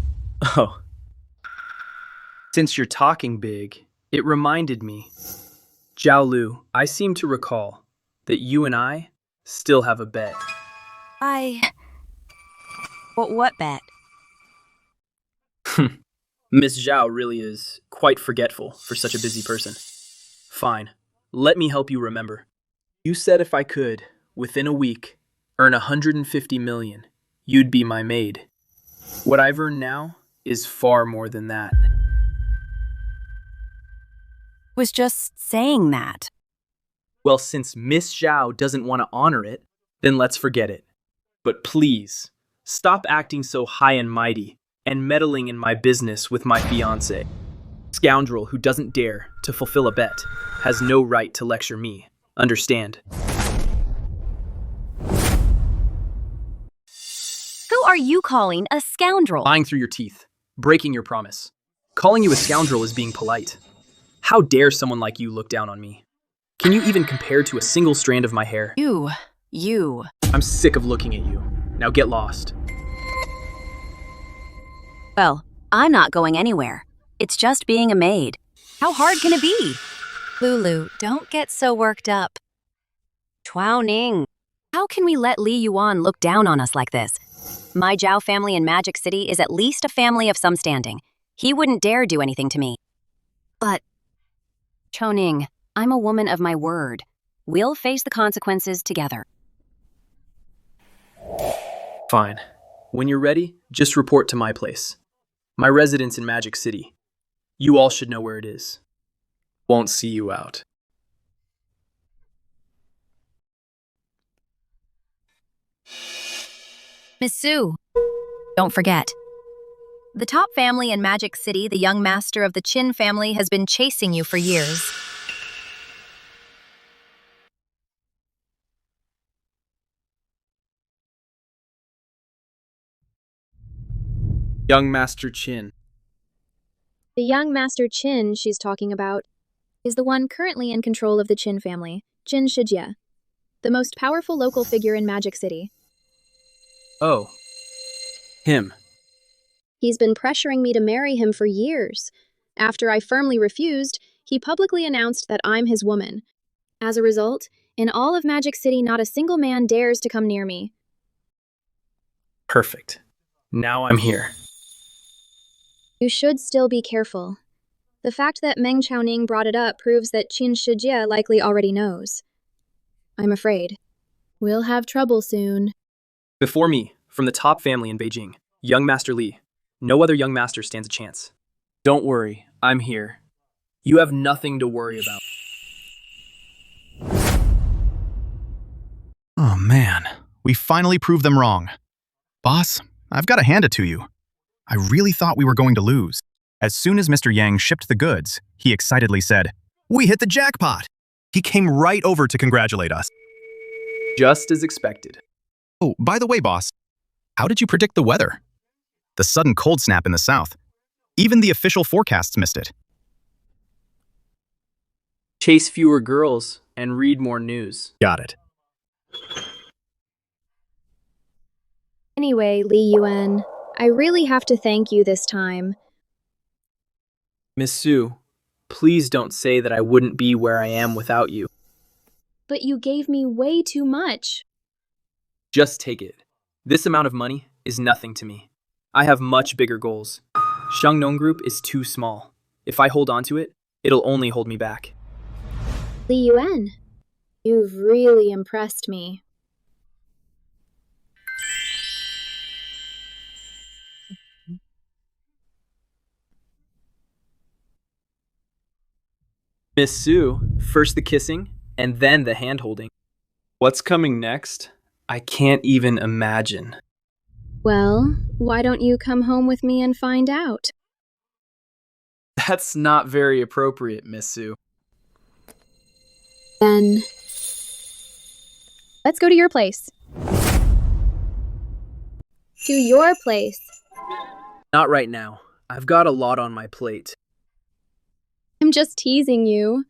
Oh. Since you're talking big, it reminded me. Zhao Lu, I seem to recall that you and I still have a bet. What bet? Miss Zhao really is quite forgetful for such a busy person. Fine, let me help you remember. You said if I could, within a week, earn 150 million, you'd be my maid. What I've earned now is far more than that. Was just saying that. Well, since Miss Zhao doesn't want to honor it, then let's forget it. But please, stop acting so high and mighty and meddling in my business with my fiancé. Scoundrel who doesn't dare to fulfill a bet has no right to lecture me. Understand? Who are you calling a scoundrel? Lying through your teeth, breaking your promise. Calling you a scoundrel is being polite. How dare someone like you look down on me? Can you even compare to a single strand of my hair? You. I'm sick of looking at you. Now get lost. Well, I'm not going anywhere. It's just being a maid. How hard can it be? Lulu, don't get so worked up. Ning. How can we let Li Yuan look down on us like this? My Zhao family in Magic City is at least a family of some standing. He wouldn't dare do anything to me. But, Ning, I'm a woman of my word. We'll face the consequences together. Fine. When you're ready, just report to my place. My residence in Magic City. You all should know where it is. Won't see you out. Miss Su, don't forget. The top family in Magic City, the young master of the Qin family, has been chasing you for years. Young Master Qin. The young Master Qin she's talking about is the one currently in control of the Qin family, Qin Shijie, the most powerful local figure in Magic City. Oh. Him. He's been pressuring me to marry him for years. After I firmly refused, he publicly announced that I'm his woman. As a result, in all of Magic City, not a single man dares to come near me. Perfect. Now I'm here. You should still be careful. The fact that Meng Qiuning brought it up proves that Qin Shijie likely already knows. I'm afraid. We'll have trouble soon. Before me, from the top family in Beijing, young Master Li. No other young master stands a chance. Don't worry, I'm here. You have nothing to worry about. Oh man, we finally proved them wrong. Boss, I've got to hand it to you. I really thought we were going to lose. As soon as Mr. Yang shipped the goods, he excitedly said, "We hit the jackpot!" He came right over to congratulate us. Just as expected. Oh, by the way, boss, how did you predict the weather? The sudden cold snap in the south. Even the official forecasts missed it. Chase fewer girls and read more news. Got it. Anyway, Li Yuan, I really have to thank you this time. Miss Su, please don't say that I wouldn't be where I am without you. But you gave me way too much. Just take it. This amount of money is nothing to me. I have much bigger goals. Shangnong Group is too small. If I hold on to it, it'll only hold me back. Li Yuan, you've really impressed me. Miss Su, first the kissing, and then the hand-holding. What's coming next? I can't even imagine. Well, why don't you come home with me and find out? That's not very appropriate, Miss Su. Then, let's go to your place. To your place. Not right now. I've got a lot on my plate. I'm just teasing you.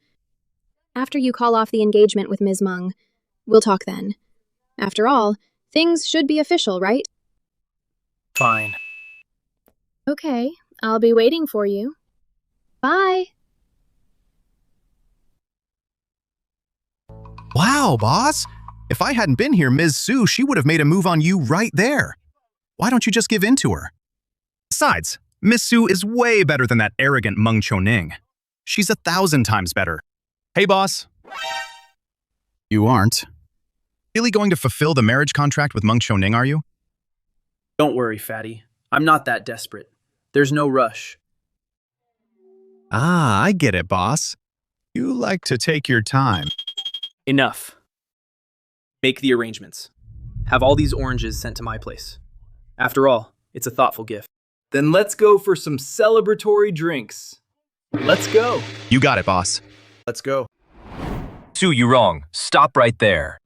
After you call off the engagement with Ms. Meng, we'll talk then. After all, things should be official, right? Fine. Okay, I'll be waiting for you. Bye. Wow, boss. If I hadn't been here, Ms. Su, she would have made a move on you right there. Why don't you just give in to her? Besides, Ms. Su is way better than that arrogant Meng Qiuning. She's 1,000 times better. Hey, boss. You aren't. Really going to fulfill the marriage contract with Meng Qiuning, are you? Don't worry, Fatty. I'm not that desperate. There's no rush. Ah, I get it, boss. You like to take your time. Enough. Make the arrangements. Have all these oranges sent to my place. After all, it's a thoughtful gift. Then let's go for some celebratory drinks. Let's go. You got it, boss. Let's go. Su Yourong, stop right there.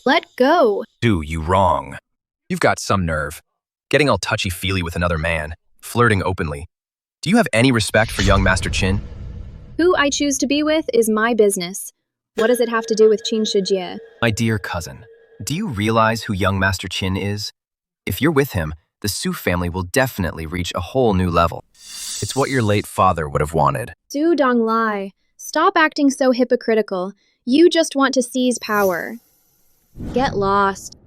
Let go. Su Yourong. You've got some nerve. Getting all touchy-feely with another man, flirting openly. Do you have any respect for young Master Qin? Who I choose to be with is my business. What does it have to do with Qin Shijie? My dear cousin, do you realize who young Master Qin is? If you're with him, the Su family will definitely reach a whole new level. It's what your late father would have wanted. Su Donglai, stop acting so hypocritical. You just want to seize power. Get lost.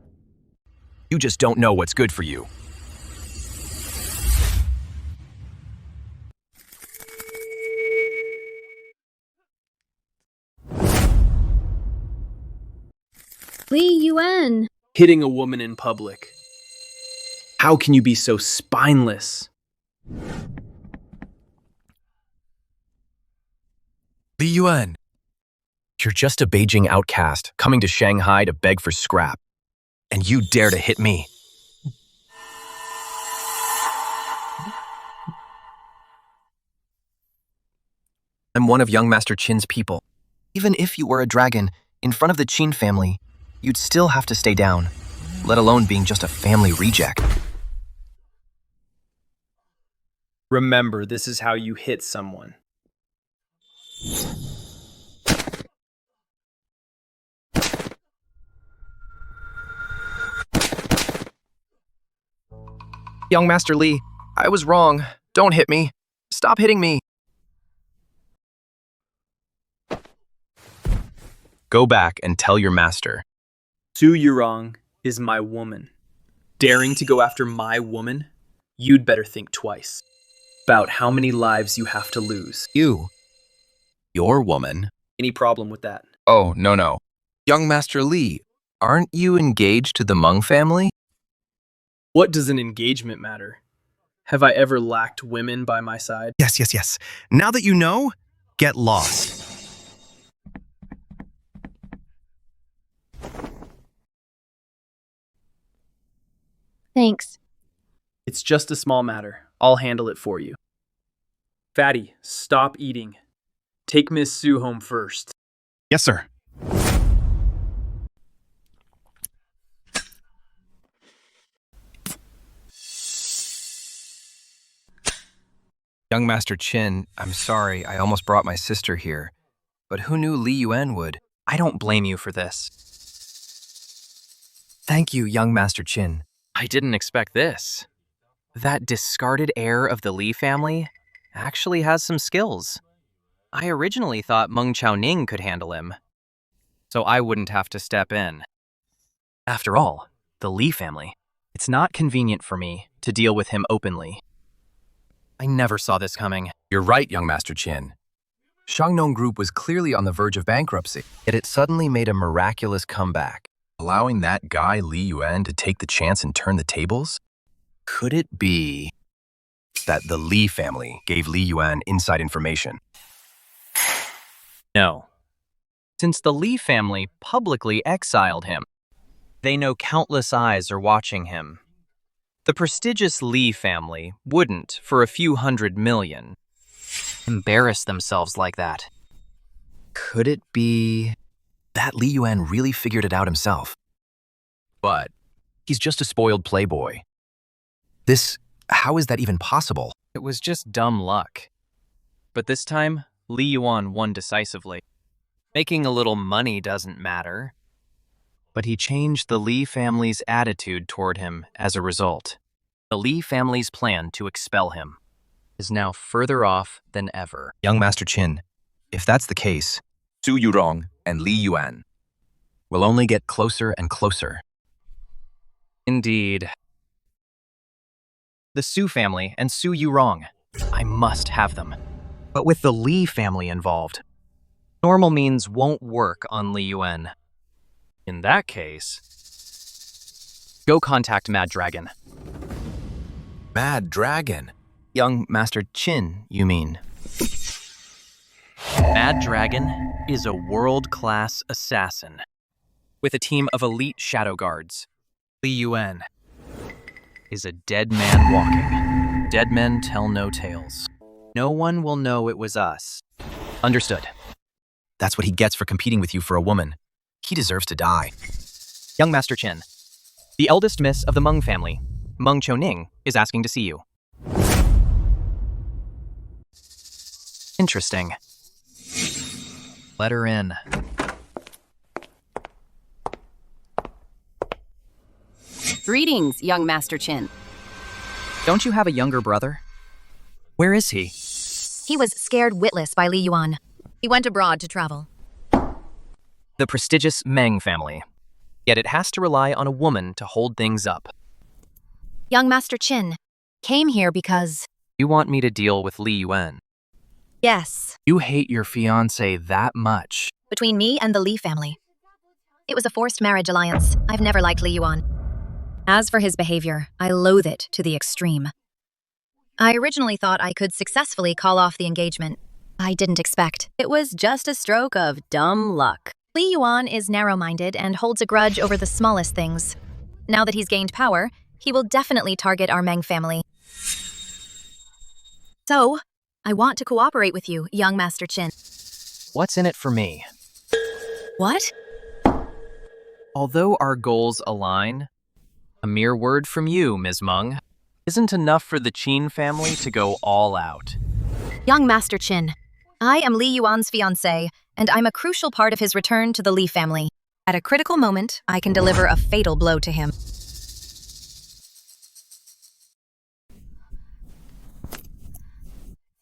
You just don't know what's good for you. Li Yuan. Hitting a woman in public. How can you be so spineless? Li Yuan. You're just a Beijing outcast coming to Shanghai to beg for scrap. And you dare to hit me. I'm one of young Master Qin's people. Even if you were a dragon, in front of the Qin family, you'd still have to stay down, let alone being just a family reject. Remember, this is how you hit someone. Young Master Li, I was wrong. Don't hit me. Stop hitting me. Go back and tell your master. Su Yourong is my woman. Daring to go after my woman? You'd better think twice about how many lives you have to lose. You. Your woman. Any problem with that? Oh, no. Young Master Li, aren't you engaged to the Meng family? What does an engagement matter? Have I ever lacked women by my side? Yes. Now that you know, get lost. Thanks. It's just a small matter. I'll handle it for you. Fatty, stop eating. Take Miss Su home first. Yes, sir. Young Master Qin, I'm sorry, I almost brought my sister here. But who knew Li Yuan would? I don't blame you for this. Thank you, young Master Qin. I didn't expect this. That discarded heir of the Li family actually has some skills. I originally thought Meng Qiuning could handle him, so I wouldn't have to step in. After all, the Li family. It's not convenient for me to deal with him openly. I never saw this coming. You're right, young Master Qin. Shangnong Group was clearly on the verge of bankruptcy, yet it suddenly made a miraculous comeback, allowing that guy Li Yuan to take the chance and turn the tables? Could it be that the Li family gave Li Yuan inside information? No. Since the Li family publicly exiled him, they know countless eyes are watching him. The prestigious Li family wouldn't, for a few $100 million, embarrass themselves like that. Could it be that Li Yuan really figured it out himself? But he's just a spoiled playboy. How is that even possible? It was just dumb luck. But this time, Li Yuan won decisively. Making a little money doesn't matter. But he changed the Li family's attitude toward him as a result. The Li family's plan to expel him is now further off than ever. Young Master Qin, if that's the case, Su Yourong and Li Yuan will only get closer and closer. Indeed. The Su family and Su Yourong. I must have them. But with the Li family involved, normal means won't work on Li Yuan. In that case, go contact Mad Dragon. Mad Dragon? Young Master Qin, you mean? Mad Dragon is a world-class assassin with a team of elite shadow guards. Li Yuan is a dead man walking. Dead men tell no tales. No one will know it was us. Understood. That's what he gets for competing with you for a woman. He deserves to die. Young Master Qin, the eldest miss of the Meng family, Meng Qiuning, is asking to see you. Interesting. Let her in. Greetings, young Master Qin. Don't you have a younger brother? Where is he? He was scared witless by Li Yuan. He went abroad to travel. The prestigious Meng family. Yet it has to rely on a woman to hold things up. Young Master Qin came here because... You want me to deal with Li Yuan? Yes. You hate your fiancé that much. Between me and the Li family. It was a forced marriage alliance. I've never liked Li Yuan. As for his behavior, I loathe it to the extreme. I originally thought I could successfully call off the engagement. I didn't expect. It was just a stroke of dumb luck. Li Yuan is narrow-minded and holds a grudge over the smallest things. Now that he's gained power, he will definitely target our Meng family. So, I want to cooperate with you, young Master Qin. What's in it for me? What? Although our goals align, a mere word from you, Ms. Meng, isn't enough for the Qin family to go all out. Young Master Qin, I am Li Yuan's fiancée, and I'm a crucial part of his return to the Li family. At a critical moment, I can deliver a fatal blow to him.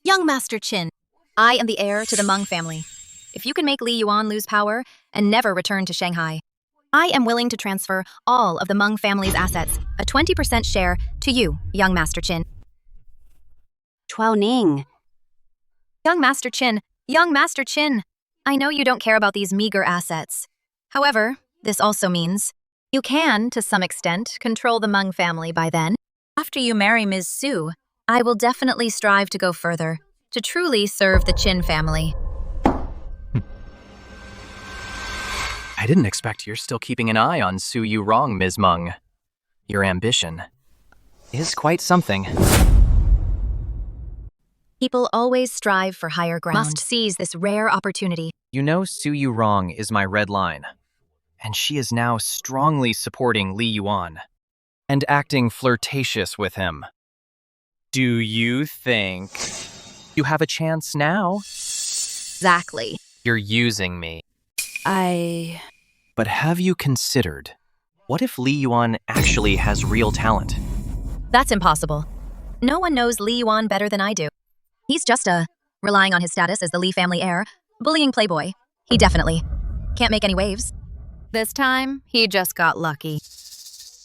Young Master Qin, I am the heir to the Meng family. If you can make Li Yuan lose power and never return to Shanghai, I am willing to transfer all of the Meng family's assets, a 20% share, to you, young Master Qin. Qiuning. Young Master Qin, I know you don't care about these meager assets. However, this also means you can, to some extent, control the Meng family by then. After you marry Ms. Su, I will definitely strive to go further, to truly serve the Qin family. I didn't expect you're still keeping an eye on Su Yourong, Ms. Meng. Your ambition is quite something. People always strive for higher ground. Must seize this rare opportunity. You know Su Yourong is my red line, and she is now strongly supporting Li Yuan and acting flirtatious with him. Do you think you have a chance now? Exactly. You're using me. But have you considered, what if Li Yuan actually has real talent? That's impossible. No one knows Li Yuan better than I do. He's just relying on his status as the Li family heir, bullying playboy. He definitely can't make any waves. This time, he just got lucky.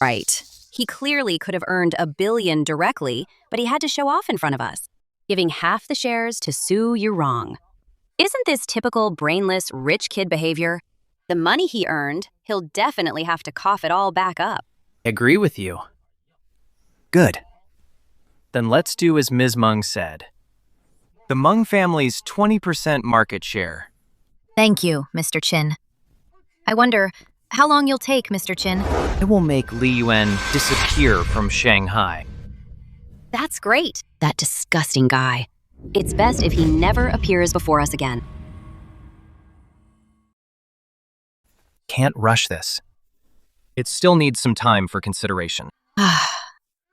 Right. He clearly could have earned $1 billion directly, but he had to show off in front of us, giving half the shares to Su Yourong. Isn't this typical brainless rich kid behavior? The money he earned, he'll definitely have to cough it all back up. Agree with you. Good. Then let's do as Ms. Meng said. The Meng family's 20% market share. Thank you, Mr. Qin. I wonder how long you'll take, Mr. Qin. I will make Li Yuan disappear from Shanghai. That's great. That disgusting guy. It's best if he never appears before us again. Can't rush this. It still needs some time for consideration.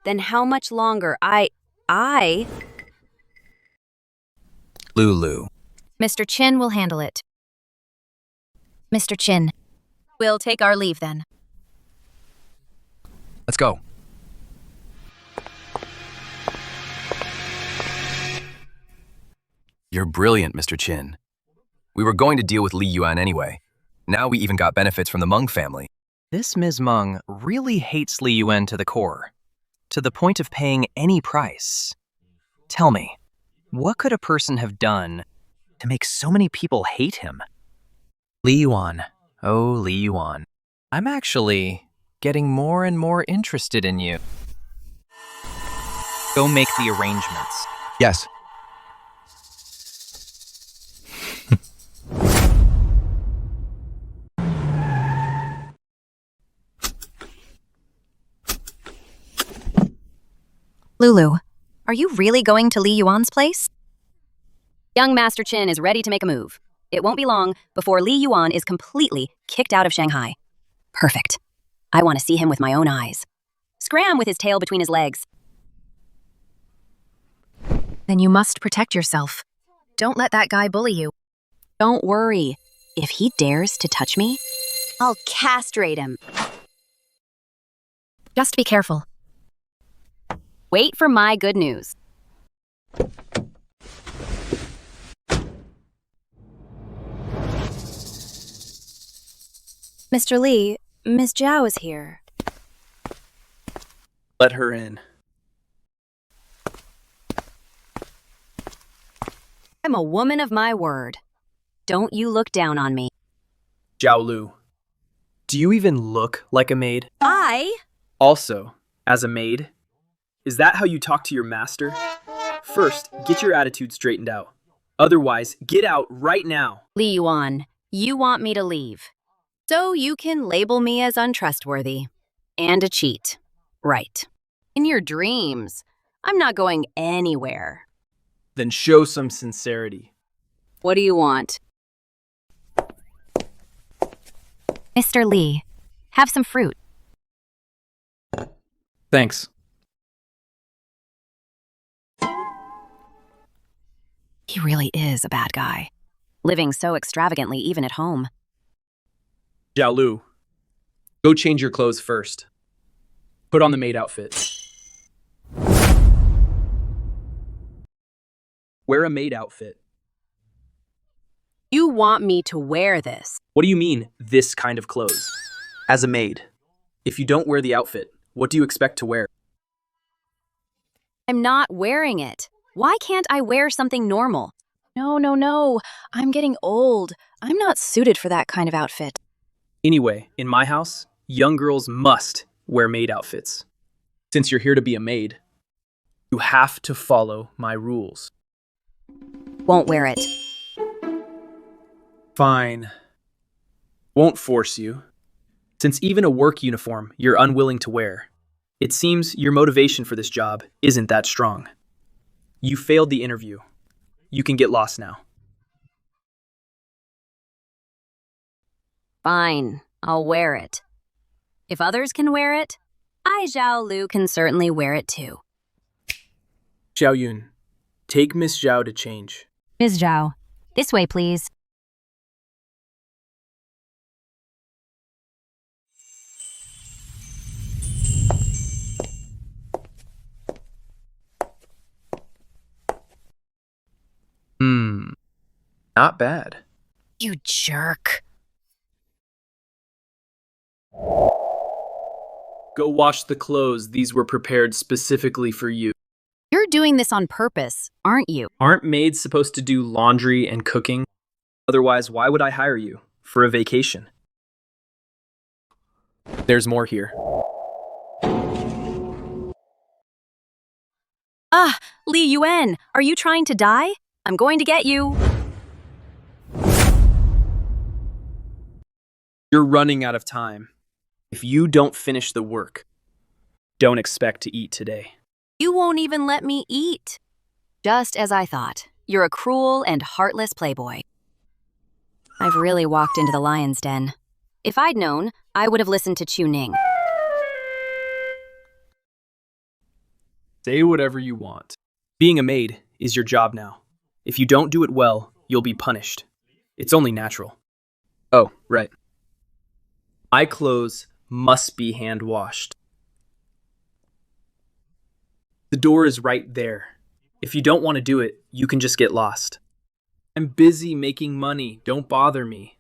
Then how much longer? Lulu. Mr. Qin will handle it. Mr. Qin, we'll take our leave then. Let's go. You're brilliant, Mr. Qin. We were going to deal with Li Yuan anyway. Now we even got benefits from the Meng family. This Ms. Meng really hates Li Yuan to the core, to the point of paying any price. Tell me, what could a person have done to make so many people hate him? Li Yuan, oh Li Yuan, I'm actually getting more and more interested in you. Go make the arrangements. Yes. Lulu, are you really going to Li Yuan's place? Young Master Qin is ready to make a move. It won't be long before Li Yuan is completely kicked out of Shanghai. Perfect. I want to see him with my own eyes. Scram with his tail between his legs. Then you must protect yourself. Don't let that guy bully you. Don't worry. If he dares to touch me, I'll castrate him. Just be careful. Wait for my good news. Mr. Li, Miss Zhao is here. Let her in. I'm a woman of my word. Don't you look down on me. Zhao Lu, do you even look like a maid? Also, as a maid, is that how you talk to your master? First, get your attitude straightened out. Otherwise, get out right now. Li Yuan, you want me to leave. So you can label me as untrustworthy. And a cheat. Right. In your dreams. I'm not going anywhere. Then show some sincerity. What do you want? Mr. Li, have some fruit. Thanks. He really is a bad guy. Living so extravagantly even at home. Zhao Lu, go change your clothes first. Put on the maid outfit. Wear a maid outfit. You want me to wear this? What do you mean, this kind of clothes? As a maid, if you don't wear the outfit, what do you expect to wear? I'm not wearing it. Why can't I wear something normal? No. I'm getting old. I'm not suited for that kind of outfit. Anyway, in my house, young girls must wear maid outfits. Since you're here to be a maid, you have to follow my rules. Won't wear it. Fine. Won't force you. Since even a work uniform you're unwilling to wear, it seems your motivation for this job isn't that strong. You failed the interview. You can get lost now. Fine, I'll wear it. If others can wear it, I, Zhao Lu, can certainly wear it too. Xiao Yun, take Miss Zhao to change. Ms. Zhao, this way, please. Not bad. You jerk. Go wash the clothes. These were prepared specifically for you. You're doing this on purpose, aren't you? Aren't maids supposed to do laundry and cooking? Otherwise, why would I hire you? For a vacation. There's more here. Ah, Li Yuan, are you trying to die? I'm going to get you. You're running out of time. If you don't finish the work, don't expect to eat today. You won't even let me eat. Just as I thought. You're a cruel and heartless playboy. I've really walked into the lion's den. If I'd known, I would have listened to Qiuning. Say whatever you want. Being a maid is your job now. If you don't do it well, you'll be punished. It's only natural. Oh, right. My clothes must be hand-washed. The door is right there. If you don't want to do it, you can just get lost. I'm busy making money. Don't bother me.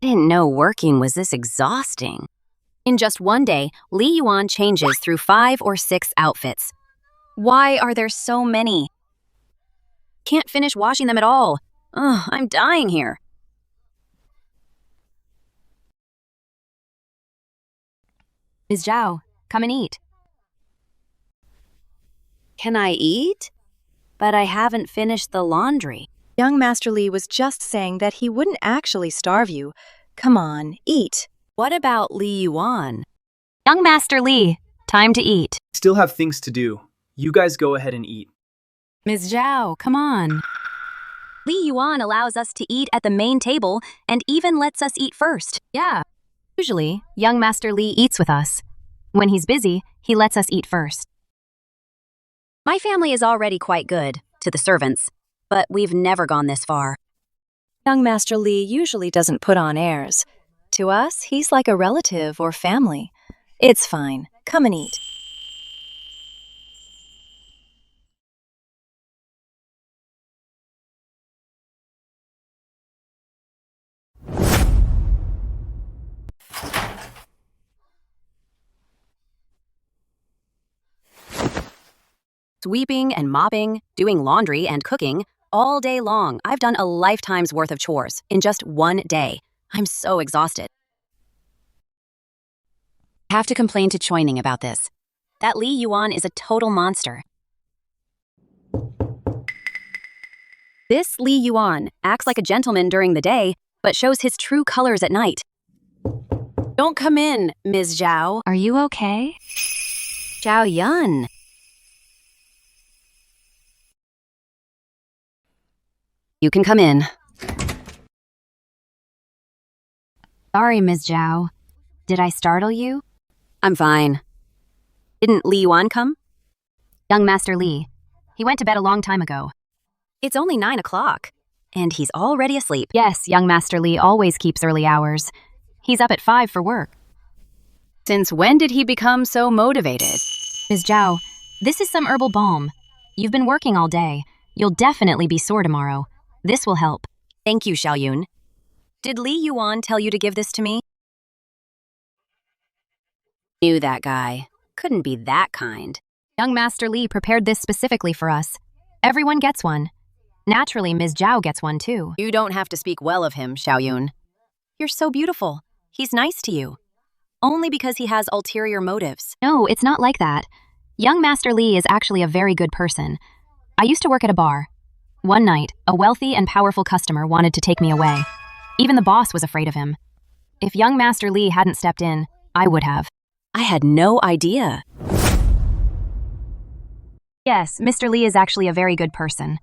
I didn't know working was this exhausting. In just one day, Li Yuan changes through 5 or 6 outfits. Why are there so many? Can't finish washing them at all. Ugh, I'm dying here. Ms. Zhao, come and eat. Can I eat? But I haven't finished the laundry. Young Master Li was just saying that he wouldn't actually starve you. Come on, eat. What about Li Yuan? Young Master Li, time to eat. Still have things to do. You guys go ahead and eat. Ms. Zhao, come on. Li Yuan allows us to eat at the main table and even lets us eat first. Yeah. Usually, young Master Li eats with us. When he's busy, he lets us eat first. My family is already quite good to the servants, but we've never gone this far. Young Master Li usually doesn't put on airs. To us, he's like a relative or family. It's fine. Come and eat. Sweeping and mopping, doing laundry and cooking, all day long. I've done a lifetime's worth of chores in just one day. I'm so exhausted. I have to complain to Qiuning about this. That Li Yuan is a total monster. This Li Yuan acts like a gentleman during the day, but shows his true colors at night. Don't come in, Ms. Zhao. Are you okay? Zhao Yun. You can come in. Sorry, Ms. Zhao. Did I startle you? I'm fine. Didn't Li Yuan come? Young Master Li. He went to bed a long time ago. It's only 9 o'clock, and he's already asleep. Yes, young Master Li always keeps early hours. He's up at 5 for work. Since when did he become so motivated? Ms. Zhao, this is some herbal balm. You've been working all day. You'll definitely be sore tomorrow. This will help. Thank you, Xiaoyun. Did Li Yuan tell you to give this to me? Knew that guy. Couldn't be that kind. Young Master Li prepared this specifically for us. Everyone gets one. Naturally, Ms. Zhao gets one too. You don't have to speak well of him, Xiaoyun. You're so beautiful. He's nice to you. Only because he has ulterior motives. No, it's not like that. Young Master Li is actually a very good person. I used to work at a bar. One night, a wealthy and powerful customer wanted to take me away. Even the boss was afraid of him. If young Master Li hadn't stepped in, I would have. I had no idea. Yes, Mr. Li is actually a very good person.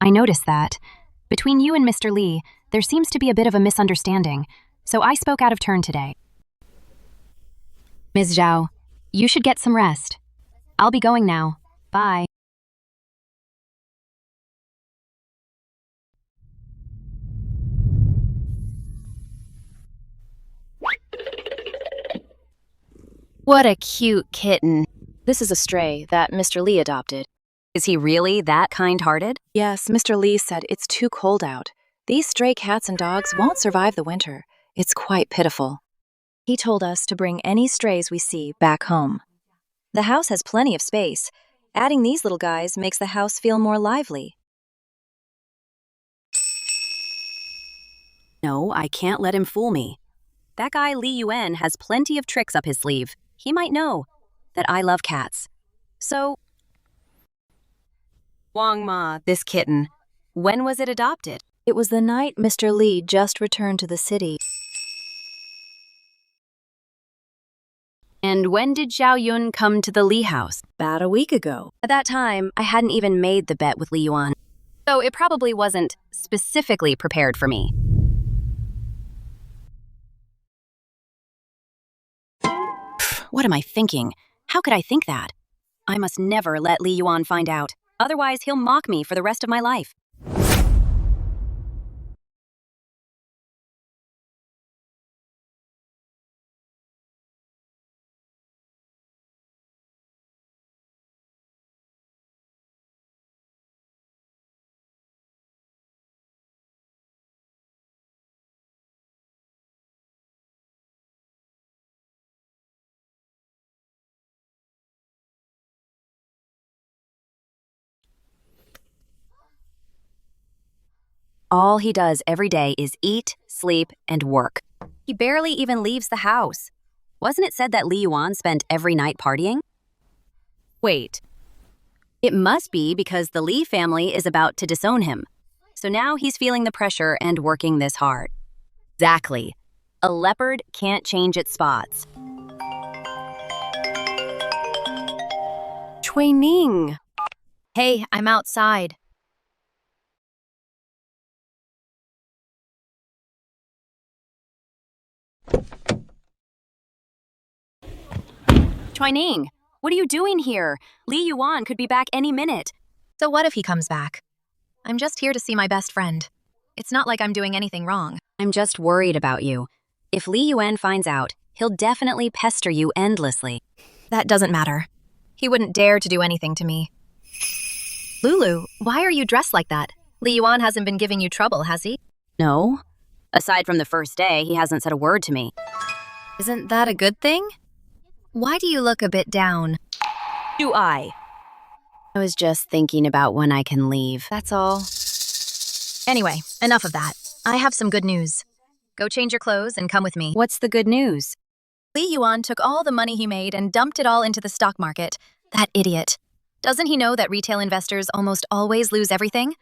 I noticed that. Between you and Mr. Li, there seems to be a bit of a misunderstanding, so I spoke out of turn today. Ms. Zhao, you should get some rest. I'll be going now. Bye. What a cute kitten. This is a stray that Mr. Li adopted. Is he really that kind-hearted? Yes, Mr. Li said it's too cold out. These stray cats and dogs won't survive the winter. It's quite pitiful. He told us to bring any strays we see back home. The house has plenty of space. Adding these little guys makes the house feel more lively. No, I can't let him fool me. That guy Li Yuan has plenty of tricks up his sleeve. He might know that I love cats. So, Wang Ma, this kitten, when was it adopted? It was the night Mr. Li just returned to the city. And when did Xiao Yun come to the Li house? About a week ago. At that time, I hadn't even made the bet with Li Yuan, so it probably wasn't specifically prepared for me. What am I thinking? How could I think that? I must never let Li Yuan find out. Otherwise, he'll mock me for the rest of my life. All he does every day is eat, sleep, and work. He barely even leaves the house. Wasn't it said that Li Yuan spent every night partying? Wait. It must be because the Li family is about to disown him. So now he's feeling the pressure and working this hard. Exactly. A leopard can't change its spots. Ning. Hey, I'm outside. Ning, what are you doing here? Li Yuan could be back any minute. So what if he comes back? I'm just here to see my best friend. It's not like I'm doing anything wrong. I'm just worried about you. If Li Yuan finds out, he'll definitely pester you endlessly. That doesn't matter. He wouldn't dare to do anything to me. Lulu, why are you dressed like that? Li Yuan hasn't been giving you trouble, has he? No. Aside from the first day, he hasn't said a word to me. Isn't that a good thing? Why do you look a bit down? Do I? I was just thinking about when I can leave. That's all. Anyway, enough of that. I have some good news. Go change your clothes and come with me. What's the good news? Li Yuan took all the money he made and dumped it all into the stock market. That idiot. Doesn't he know that retail investors almost always lose everything?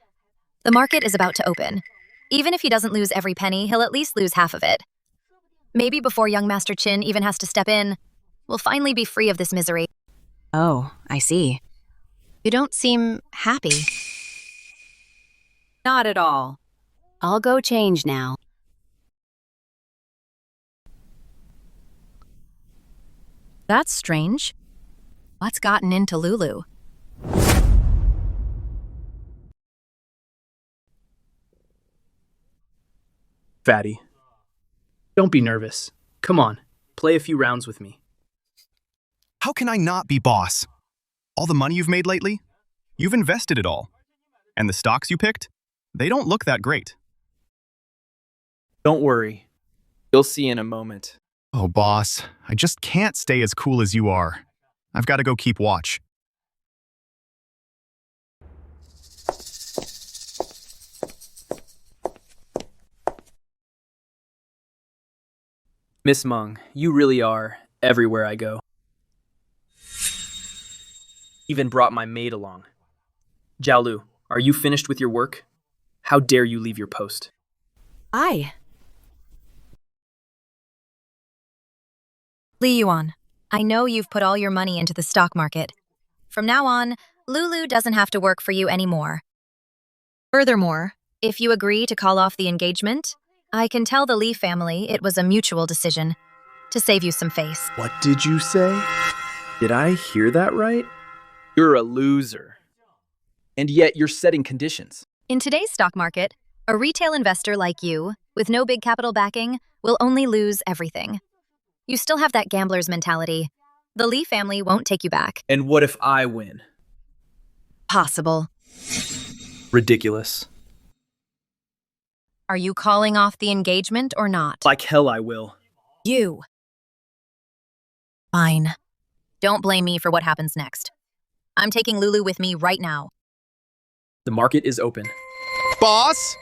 The market is about to open. Even if he doesn't lose every penny, he'll at least lose half of it. Maybe before young Master Qin even has to step in, we'll finally be free of this misery. Oh, I see. You don't seem happy. Not at all. I'll go change now. That's strange. What's gotten into Lulu? Fatty, don't be nervous. Come on, play a few rounds with me. How can I not be boss? All the money you've made lately? You've invested it all. And the stocks you picked? They don't look that great. Don't worry. You'll see in a moment. Oh, boss, I just can't stay as cool as you are. I've got to go keep watch. Miss Meng, you really are everywhere I go. Even brought my maid along. Jiaolu, are you finished with your work? How dare you leave your post? Li Yuan, I know you've put all your money into the stock market. From now on, Lulu doesn't have to work for you anymore. Furthermore, if you agree to call off the engagement, I can tell the Li family it was a mutual decision to save you some face. What did you say? Did I hear that right? You're a loser. And yet you're setting conditions. In today's stock market, a retail investor like you, with no big capital backing, will only lose everything. You still have that gambler's mentality. The Li family won't take you back. And what if I win? Possible. Ridiculous. Are you calling off the engagement or not? Like hell I will. You. Fine. Don't blame me for what happens next. I'm taking Lulu with me right now. The market is open. Boss?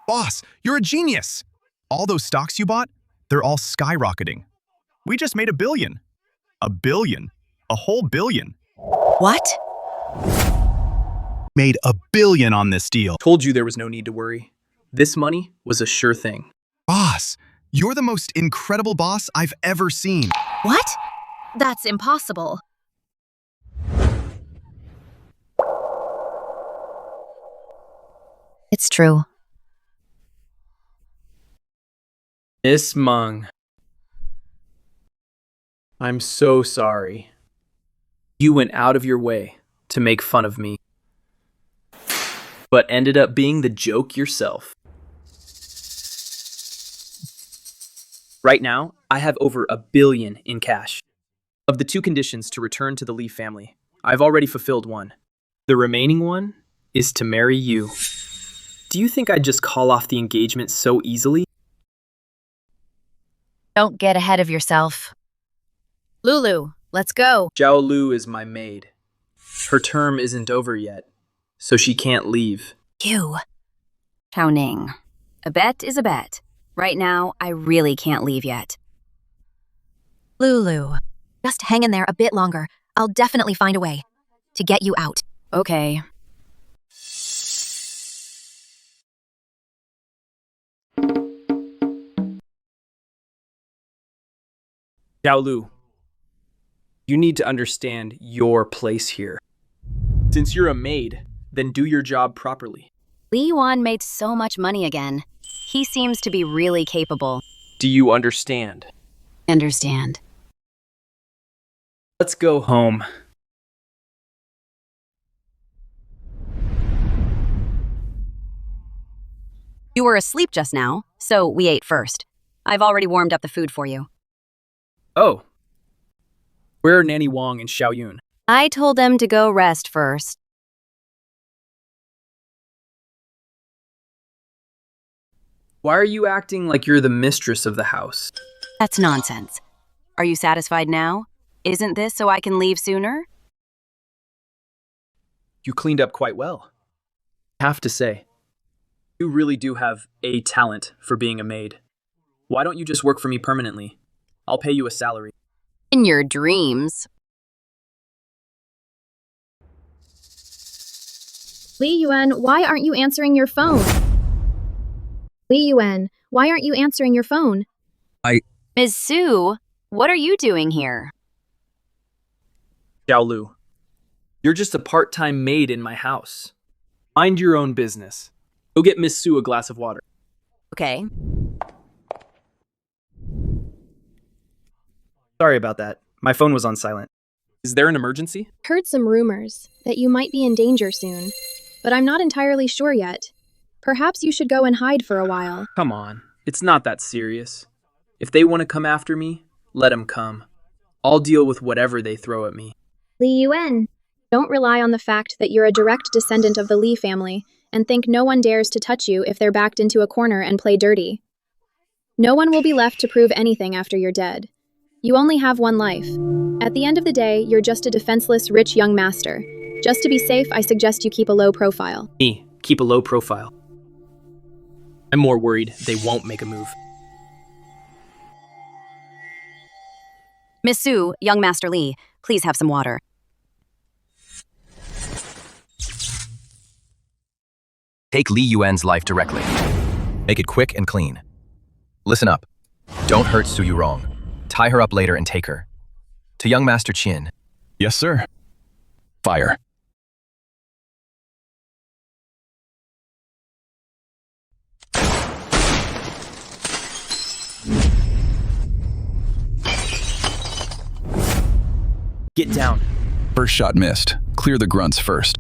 Boss, you're a genius. All those stocks you bought, they're all skyrocketing. We just made $1 billion. $1 billion. A whole billion. What? Made $1 billion on this deal. Told you there was no need to worry. This money was a sure thing. Boss, you're the most incredible boss I've ever seen. What? That's impossible. It's true. Miss Meng. I'm so sorry. You went out of your way to make fun of me, but ended up being the joke yourself. Right now, I have over $1 billion in cash. Of the 2 conditions to return to the Li family, I've already fulfilled one. The remaining one is to marry you. Do you think I'd just call off the engagement so easily? Don't get ahead of yourself. Lulu, let's go. Zhao Lu is my maid. Her term isn't over yet, so she can't leave. You. Qiuning. A bet is a bet. Right now, I really can't leave yet. Lulu, just hang in there a bit longer. I'll definitely find a way to get you out. Okay. Zhao Lu, you need to understand your place here. Since you're a maid, then do your job properly. Li Yuan made so much money again. He seems to be really capable. Do you understand? Understand. Let's go home. You were asleep just now, so we ate first. I've already warmed up the food for you. Oh. Where are Nanny Wang and Xiao Yun? I told them to go rest first. Why are you acting like you're the mistress of the house? That's nonsense. Are you satisfied now? Isn't this so I can leave sooner? You cleaned up quite well. I have to say, you really do have a talent for being a maid. Why don't you just work for me permanently? I'll pay you a salary. In your dreams. Li Yuan, why aren't you answering your phone? Li Yuan, why aren't you answering your phone? Ms. Su, what are you doing here? Zhao Lu, you're just a part-time maid in my house. Mind your own business. Go get Miss Su a glass of water. Okay. Sorry about that. My phone was on silent. Is there an emergency? Heard some rumors that you might be in danger soon, but I'm not entirely sure yet. Perhaps you should go and hide for a while. Come on, it's not that serious. If they want to come after me, let them come. I'll deal with whatever they throw at me. Li Yuan, don't rely on the fact that you're a direct descendant of the Li family and think no one dares to touch you if they're backed into a corner and play dirty. No one will be left to prove anything after you're dead. You only have one life. At the end of the day, you're just a defenseless, rich young master. Just to be safe, I suggest you keep a low profile. Me, keep a low profile. I'm more worried they won't make a move. Miss Su, young Master Li, please have some water. Take Li Yuan's life directly. Make it quick and clean. Listen up. Don't hurt Su Yourong. Tie her up later and take her. To young Master Qin. Yes, sir. Fire. Get down. First shot missed. Clear the grunts first.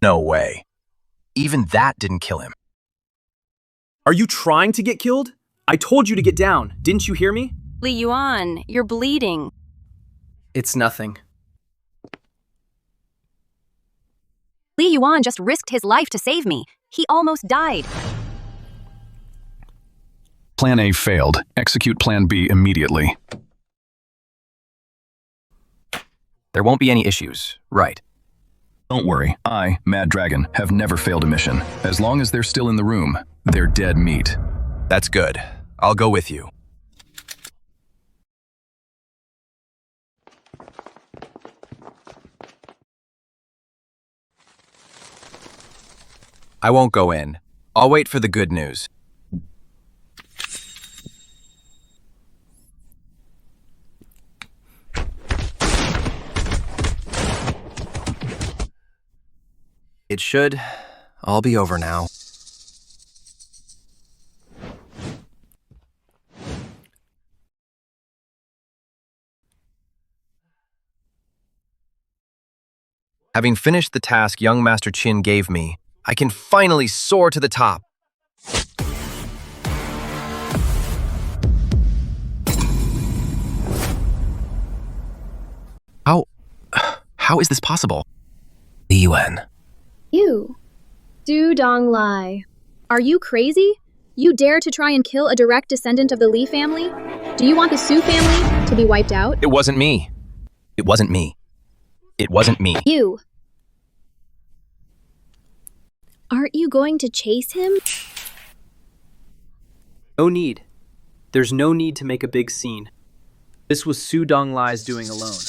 No way. Even that didn't kill him. Are you trying to get killed? I told you to get down. Didn't you hear me? Li Yuan, you're bleeding. It's nothing. Li Yuan just risked his life to save me. He almost died. Plan A failed. Execute Plan B immediately. There won't be any issues, right? Don't worry. I, Mad Dragon, have never failed a mission. As long as they're still in the room, they're dead meat. That's good. I'll go with you. I won't go in. I'll wait for the good news. It should all be over now. Having finished the task young Master Qin gave me, I can finally soar to the top. How is this possible? Li Yuan. You. Du Dong Lai. Are you crazy? You dare to try and kill a direct descendant of the Li family? Do you want the Su family to be wiped out? It wasn't me. It wasn't me. It wasn't me. You. Aren't you going to chase him? No need. There's no need to make a big scene. This was Su Donglai's doing alone.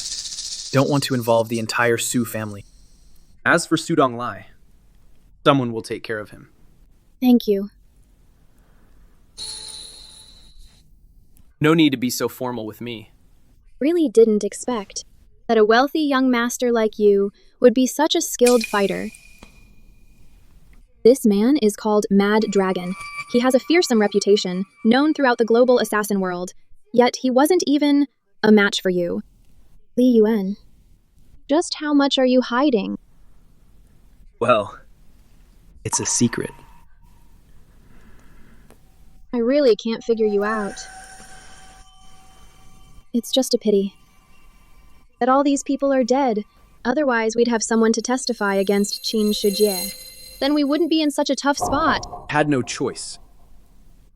Don't want to involve the entire Su family. As for Su Donglai, someone will take care of him. Thank you. No need to be so formal with me. Really didn't expect that a wealthy young master like you would be such a skilled fighter. This man is called Mad Dragon. He has a fearsome reputation, known throughout the global assassin world, yet he wasn't even a match for you. Li Yuan, just how much are you hiding? Well, it's a secret. I really can't figure you out. It's just a pity that all these people are dead. Otherwise, we'd have someone to testify against Qin Shijie. Then we wouldn't be in such a tough spot. Had no choice.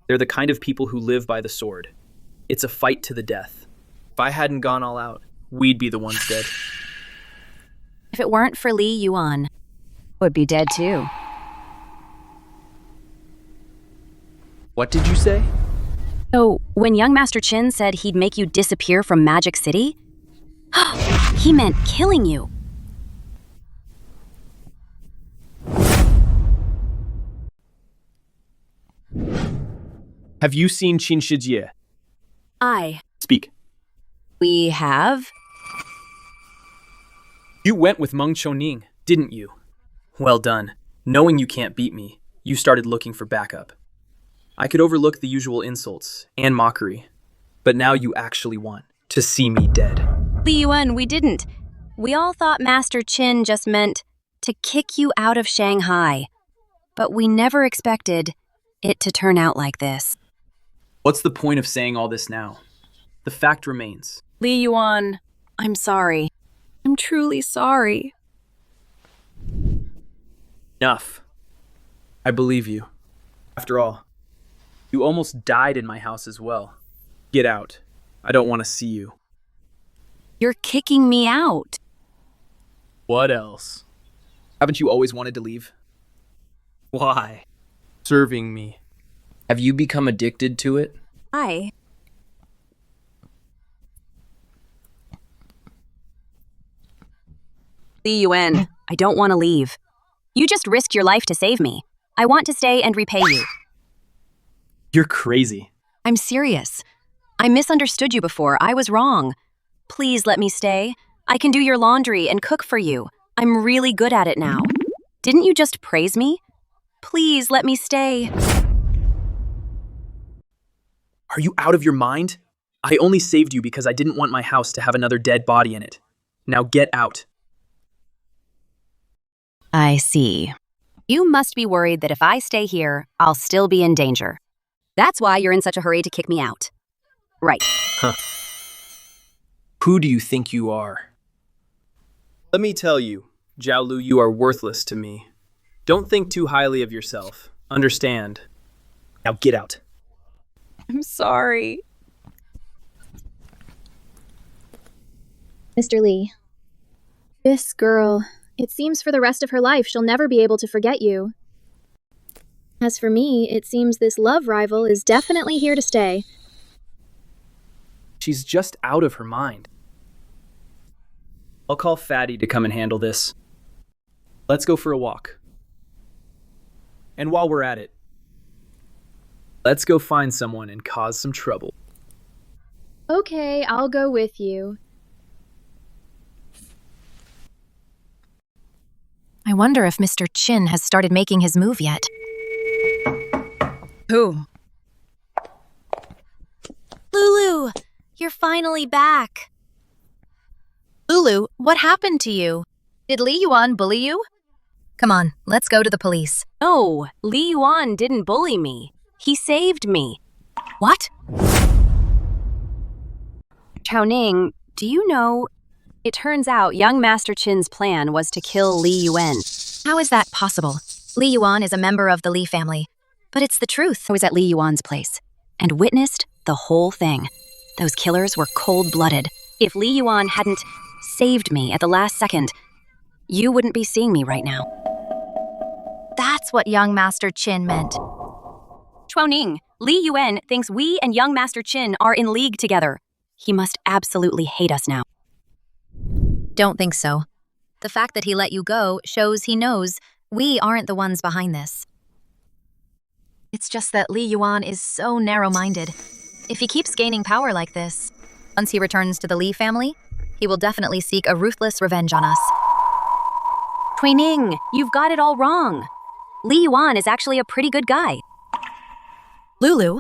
They're the kind of people who live by the sword. It's a fight to the death. If I hadn't gone all out, we'd be the ones dead. If it weren't for Li Yuan, would be dead too. What did you say? So, when young Master Qin said he'd make you disappear from Magic City, he meant killing you. Have you seen Qin Shijie? Speak. We have? You went with Meng Qiuning, didn't you? Well done. Knowing you can't beat me, you started looking for backup. I could overlook the usual insults and mockery, but now you actually want to see me dead. Li Yuan, we didn't. We all thought Master Qin just meant to kick you out of Shanghai, but we never expected it to turn out like this. What's the point of saying all this now? The fact remains. Li Yuan, I'm sorry. I'm truly sorry. Enough. I believe you. After all, you almost died in my house as well. Get out. I don't want to see you. You're kicking me out. What else? Haven't you always wanted to leave? Why? Serving me. Have you become addicted to it? Li Yuan, I don't want to leave. You just risked your life to save me. I want to stay and repay you. You're crazy. I'm serious. I misunderstood you before. I was wrong. Please let me stay. I can do your laundry and cook for you. I'm really good at it now. Didn't you just praise me? Please let me stay. Are you out of your mind? I only saved you because I didn't want my house to have another dead body in it. Now get out. I see. You must be worried that if I stay here, I'll still be in danger. That's why you're in such a hurry to kick me out. Right. Huh. Who do you think you are? Let me tell you, Zhao Lu, you are worthless to me. Don't think too highly of yourself. Understand. Now get out. I'm sorry. Mr. Li, this girl, it seems for the rest of her life she'll never be able to forget you. As for me, it seems this love rival is definitely here to stay. She's just out of her mind. I'll call Fatty to come and handle this. Let's go for a walk. And while we're at it, let's go find someone and cause some trouble. Okay, I'll go with you. I wonder if Mr. Qin has started making his move yet. Who? Lulu, you're finally back. Lulu, what happened to you? Did Li Yuan bully you? Come on, let's go to the police. No, Li Yuan didn't bully me. He saved me. What? Qiuning, do you know, it turns out young Master Qin's plan was to kill Li Yuan. How is that possible? Li Yuan is a member of the Li family. But it's the truth. I was at Li Yuan's place and witnessed the whole thing. Those killers were cold-blooded. If Li Yuan hadn't saved me at the last second, you wouldn't be seeing me right now. That's what young Master Qin meant. Qiuning, Li Yuan thinks we and young Master Qin are in league together. He must absolutely hate us now. Don't think so. The fact that he let you go shows he knows we aren't the ones behind this. It's just that Li Yuan is so narrow-minded. If he keeps gaining power like this, once he returns to the Li family, he will definitely seek a ruthless revenge on us. Qiuning, you've got it all wrong. Li Yuan is actually a pretty good guy. Lulu,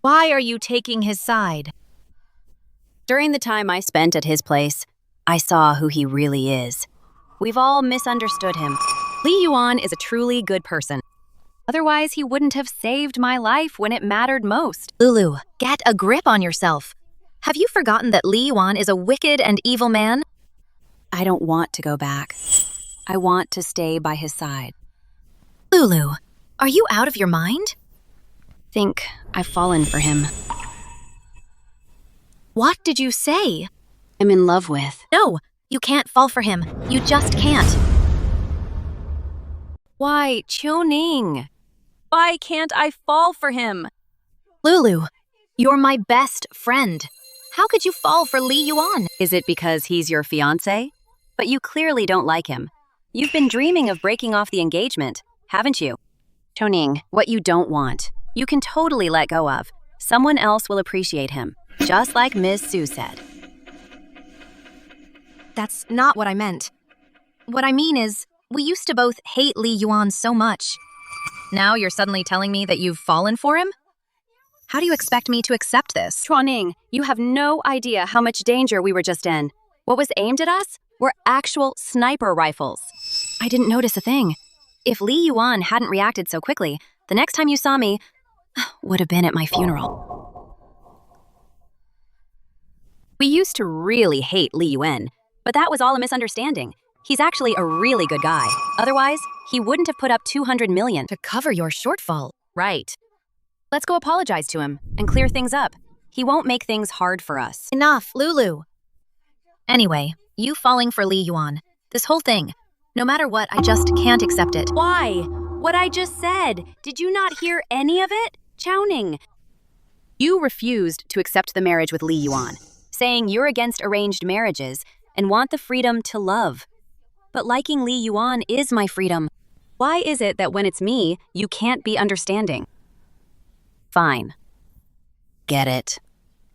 why are you taking his side? During the time I spent at his place, I saw who he really is. We've all misunderstood him. Li Yuan is a truly good person. Otherwise, he wouldn't have saved my life when it mattered most. Lulu, get a grip on yourself. Have you forgotten that Li Yuan is a wicked and evil man? I don't want to go back. I want to stay by his side. Lulu, are you out of your mind? Think I've fallen for him. What did you say? I'm in love with. No, you can't fall for him. You just can't. Why, Qiuning? Why can't I fall for him? Lulu, you're my best friend. How could you fall for Li Yuan? Is it because he's your fiancé? But you clearly don't like him. You've been dreaming of breaking off the engagement, haven't you? Qiuning, what you don't want, you can totally let go of. Someone else will appreciate him, just like Ms. Su said. That's not what I meant. What I mean is, we used to both hate Li Yuan so much. Now you're suddenly telling me that you've fallen for him? How do you expect me to accept this? Qiuning, you have no idea how much danger we were just in. What was aimed at us were actual sniper rifles. I didn't notice a thing. If Li Yuan hadn't reacted so quickly, the next time you saw me would have been at my funeral. We used to really hate Li Yuan, but that was all a misunderstanding. He's actually a really good guy. Otherwise, he wouldn't have put up 200 million to cover your shortfall. Right. Let's go apologize to him and clear things up. He won't make things hard for us. Enough, Lulu. Anyway, you falling for Li Yuan. This whole thing. No matter what, I just can't accept it. Why? What I just said. Did you not hear any of it? Qiuning. You refused to accept the marriage with Li Yuan, saying you're against arranged marriages and want the freedom to love. But liking Li Yuan is my freedom. Why is it that when it's me, you can't be understanding? Fine. Get it.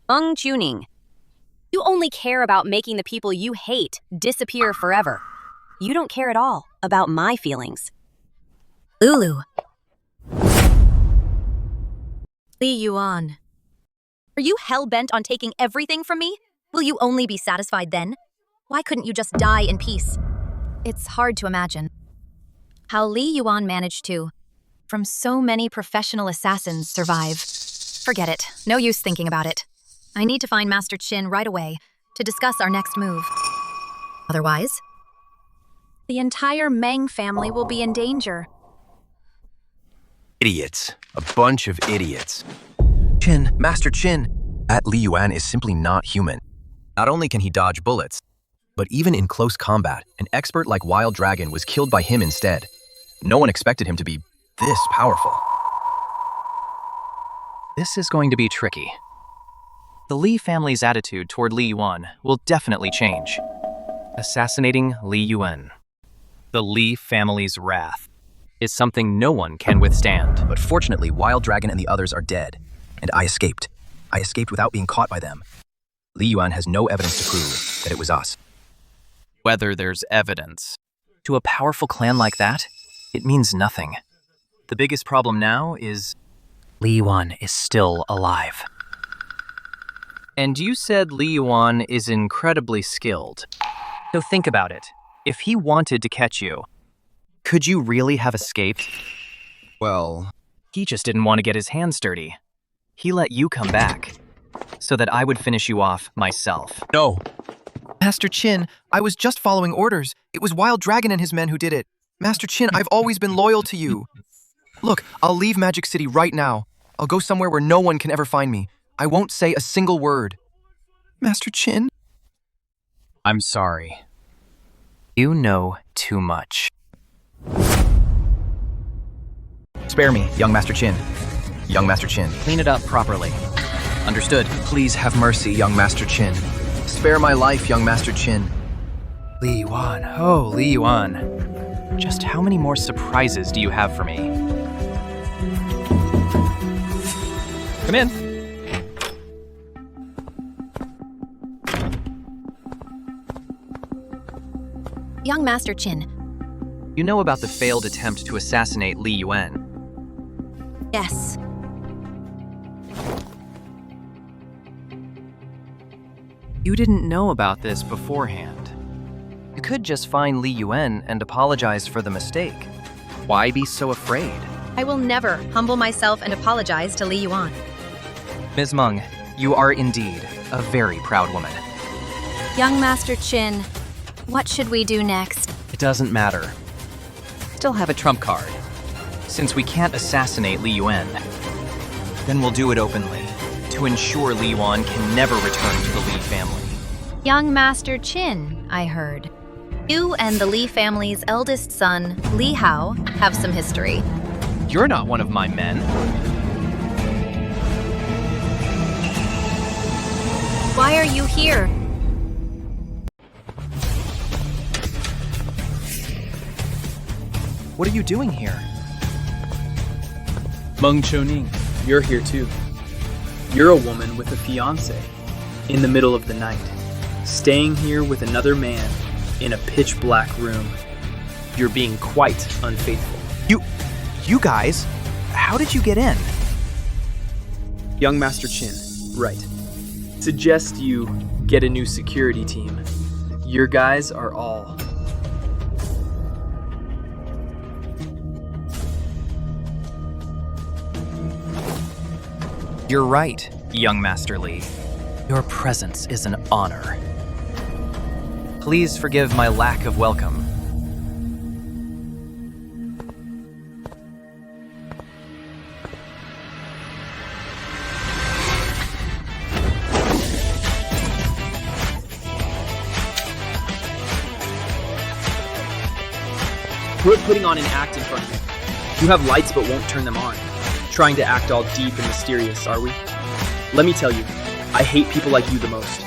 Meng Qiuning. You only care about making the people you hate disappear forever. You don't care at all about my feelings. Lulu. Li Yuan. Are you hell-bent on taking everything from me? Will you only be satisfied then? Why couldn't you just die in peace? It's hard to imagine how Li Yuan managed to, from so many professional assassins, survive. Forget it. No use thinking about it. I need to find Master Qin right away to discuss our next move. Otherwise, the entire Meng family will be in danger. Idiots. A bunch of idiots. Qin, Master Qin. That Li Yuan is simply not human. Not only can he dodge bullets, but even in close combat, an expert like Wild Dragon was killed by him instead. No one expected him to be this powerful. This is going to be tricky. The Li family's attitude toward Li Yuan will definitely change. Assassinating Li Yuan. The Li family's wrath is something no one can withstand. But fortunately, Wild Dragon and the others are dead, and I escaped. I escaped without being caught by them. Li Yuan has no evidence to prove that it was us. Whether there's evidence. To a powerful clan like that, it means nothing. The biggest problem now is Li Yuan is still alive. And you said Li Yuan is incredibly skilled. So think about it. If he wanted to catch you, could you really have escaped? Well, he just didn't want to get his hands dirty. He let you come back so that I would finish you off myself. No. Master Qin, I was just following orders. It was Wild Dragon and his men who did it. Master Qin, I've always been loyal to you. Look, I'll leave Magic City right now. I'll go somewhere where no one can ever find me. I won't say a single word. Master Qin? I'm sorry. You know too much. Spare me, young Master Qin. Young Master Qin. Clean it up properly. Understood? Please have mercy, young Master Qin. Spare my life, young Master Qin. Li Yuan, oh, Li Yuan. Just how many more surprises do you have for me? Come in. Young Master Qin. You know about the failed attempt to assassinate Li Yuan? Yes. You didn't know about this beforehand. You could just find Li Yuan and apologize for the mistake. Why be so afraid? I will never humble myself and apologize to Li Yuan. Ms. Meng, you are indeed a very proud woman. Young Master Qin, what should we do next? It doesn't matter. Still have a trump card. Since we can't assassinate Li Yuan, then we'll do it openly to ensure Li Yuan can never return to the Li family. Young Master Qin, I heard. You and the Li family's eldest son, Li Hao, have some history. You're not one of my men. Why are you here? What are you doing here? Meng Qiuning, you're here too. You're a woman with a fiancé, in the middle of the night, staying here with another man in a pitch-black room. You're being quite unfaithful. You guys, how did you get in? Young Master Qin, right. Suggest you get a new security team. Your guys are all. You're right, young Master Li. Your presence is an honor. Please forgive my lack of welcome. We're putting on an act in front of you. You have lights but won't turn them on. Trying to act all deep and mysterious, are we? Let me tell you, I hate people like you the most,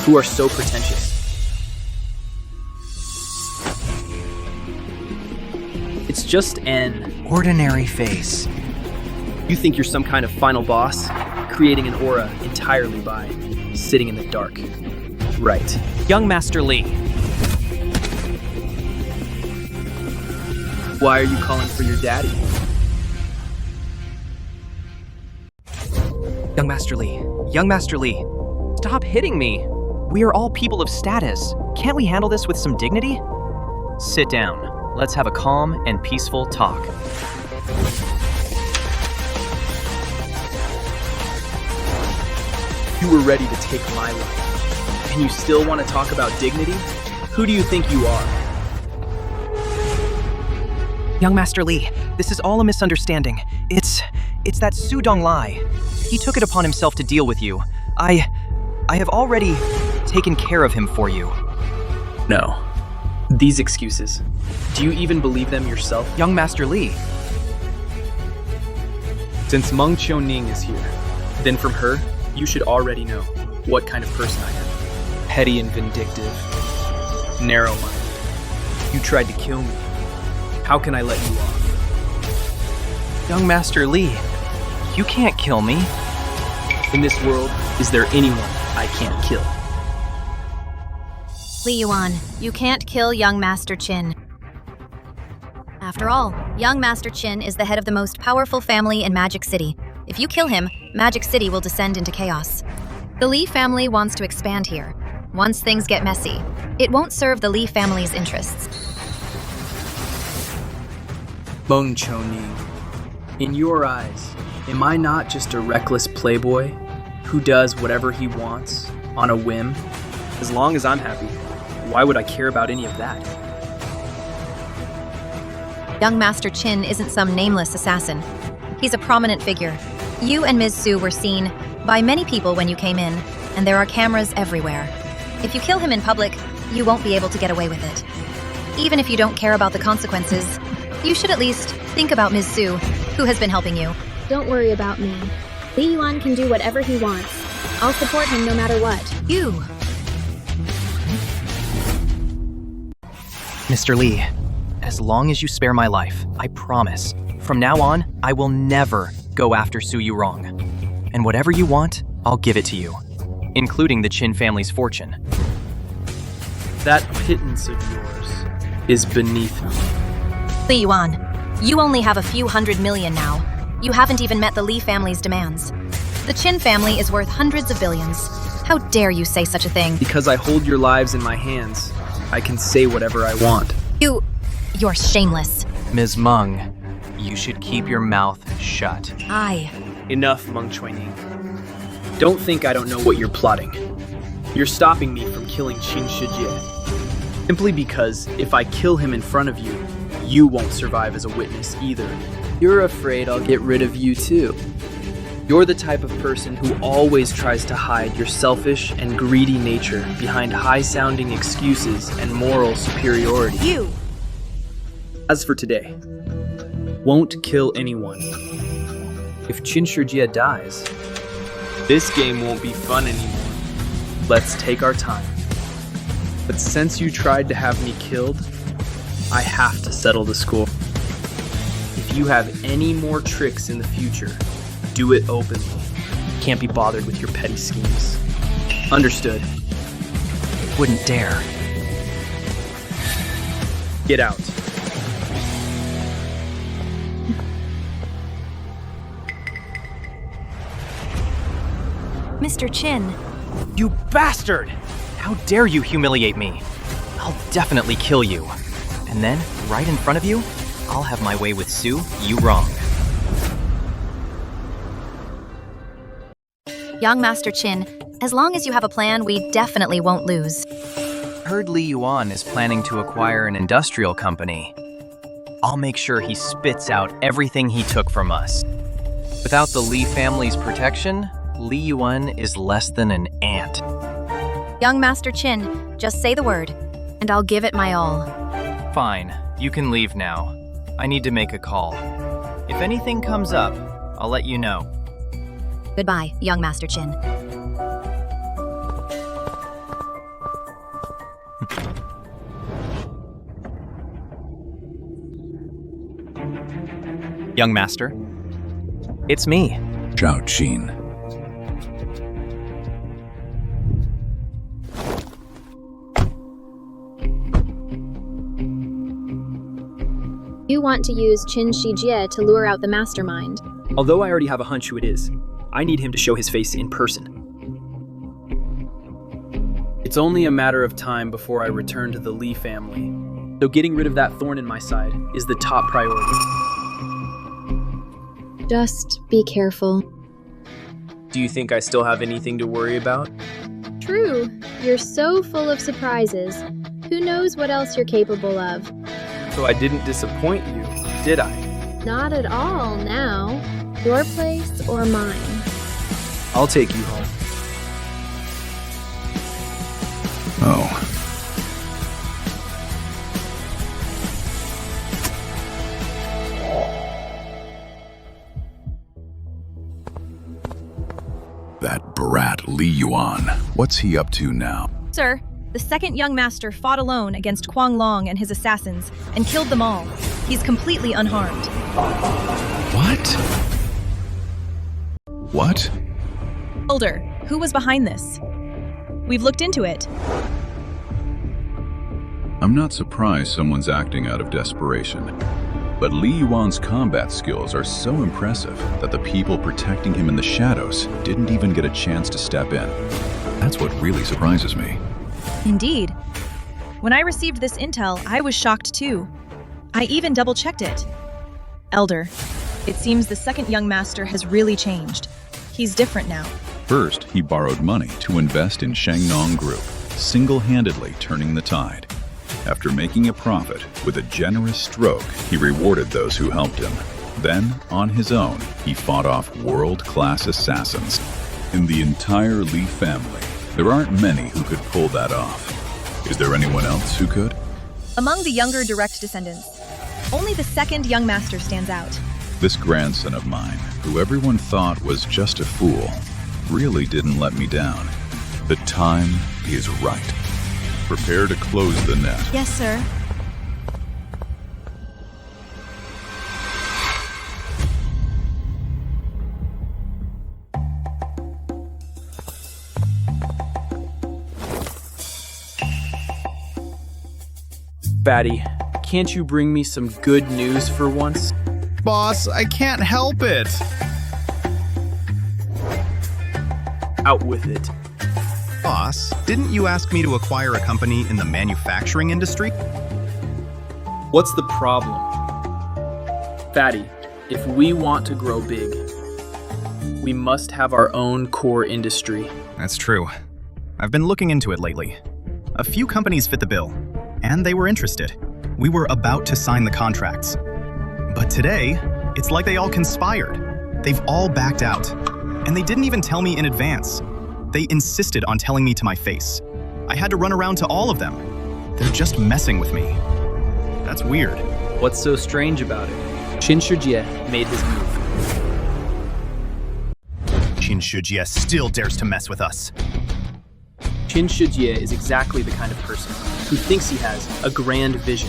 who are so pretentious. It's just an ordinary face. You think you're some kind of final boss, creating an aura entirely by sitting in the dark. Right. Young Master Li. Why are you calling for your daddy? Young Master Li. Young Master Li. Stop hitting me. We are all people of status. Can't we handle this with some dignity? Sit down. Let's have a calm and peaceful talk. You were ready to take my life. And you still want to talk about dignity? Who do you think you are? Young Master Li, this is all a misunderstanding. It's that Su Yourong lie. He took it upon himself to deal with you. I have already taken care of him for you. No. These excuses. Do you even believe them yourself? Young Master Li. Since Meng Qiuning is here, then from her, you should already know what kind of person I am. Petty and vindictive. Narrow-minded. You tried to kill me. How can I let you off? Young Master Li, you can't kill me. In this world, is there anyone I can't kill? Li Yuan, you can't kill young Master Qin. After all, young Master Qin is the head of the most powerful family in Magic City. If you kill him, Magic City will descend into chaos. The Li family wants to expand here. Once things get messy, it won't serve the Li family's interests. Meng Qiuning, in your eyes, am I not just a reckless playboy who does whatever he wants on a whim? As long as I'm happy, why would I care about any of that? Young Master Qin isn't some nameless assassin. He's a prominent figure. You and Ms. Su were seen by many people when you came in, and there are cameras everywhere. If you kill him in public, you won't be able to get away with it. Even if you don't care about the consequences, you should at least think about Ms. Su, who has been helping you. Don't worry about me. Li Yuan can do whatever he wants. I'll support him no matter what. You! Mr. Li, as long as you spare my life, I promise, from now on, I will never go after Su Yourong. And whatever you want, I'll give it to you, including the Qin family's fortune. That pittance of yours is beneath me. Li Yuan, you only have a few $100 million now. You haven't even met the Li family's demands. The Qin family is worth hundreds of billions. How dare you say such a thing? Because I hold your lives in my hands, I can say whatever I want. You're shameless. Ms. Meng, you should keep your mouth shut. Enough, Meng Qiuning. Don't think I don't know what you're plotting. You're stopping me from killing Qin Shijie. Simply because if I kill him in front of you, you won't survive as a witness either. You're afraid I'll get rid of you too. You're the type of person who always tries to hide your selfish and greedy nature behind high-sounding excuses and moral superiority. As for today, won't kill anyone. If Qin Shijie dies, this game won't be fun anymore. Let's take our time. But since you tried to have me killed, I have to settle the score. If you have any more tricks in the future, do it openly. Can't be bothered with your petty schemes. Understood. Wouldn't dare. Get out. Mr. Qin. You bastard! How dare you humiliate me? I'll definitely kill you. And then, right in front of you, I'll have my way with Su Yourong. Young Master Qin, as long as you have a plan, we definitely won't lose. Heard Li Yuan is planning to acquire an industrial company. I'll make sure he spits out everything he took from us. Without the Li family's protection, Li Yuan is less than an ant. Young Master Qin, just say the word, and I'll give it my all. Fine, you can leave now. I need to make a call. If anything comes up, I'll let you know. Goodbye, young Master Qin. Young Master, it's me. Zhao Qin. You want to use Qin Shijie to lure out the mastermind. Although I already have a hunch who it is, I need him to show his face in person. It's only a matter of time before I return to the Li family, So getting rid of that thorn in my side is the top priority. Just be careful. Do you think I still have anything to worry about? True, you're so full of surprises. Who knows what else you're capable of? So I didn't disappoint you, did I? Not at all now. Your place or mine? I'll take you home. Oh. That brat Li Yuan. What's he up to now? Sir, the second young master fought alone against Kuang Long and his assassins and killed them all. He's completely unharmed. What? What? Elder, who was behind this? We've looked into it. I'm not surprised someone's acting out of desperation. But Li Yuan's combat skills are so impressive that the people protecting him in the shadows didn't even get a chance to step in. That's what really surprises me. Indeed. When I received this intel, I was shocked too. I even double-checked it. Elder, it seems the second young master has really changed. He's different now. First, he borrowed money to invest in Shangnong Group, single-handedly turning the tide. After making a profit with a generous stroke, he rewarded those who helped him. Then, on his own, he fought off world-class assassins. In the entire Li family, there aren't many who could pull that off. Is there anyone else who could? Among the younger direct descendants, only the second young master stands out. This grandson of mine, who everyone thought was just a fool, really didn't let me down. The time is right. Prepare to close the net. Yes, sir. Batty, can't you bring me some good news for once? Boss, I can't help it. Out with it. Boss, didn't you ask me to acquire a company in the manufacturing industry? What's the problem? Fatty, if we want to grow big, we must have our own core industry. That's true. I've been looking into it lately. A few companies fit the bill, and they were interested. We were about to sign the contracts. But today, it's like they all conspired. They've all backed out, and they didn't even tell me in advance. They insisted on telling me to my face. I had to run around to all of them. They're just messing with me. That's weird. What's so strange about it? Qin Shijie made his move. Qin Shijie still dares to mess with us. Qin Shijie is exactly the kind of person who thinks he has a grand vision,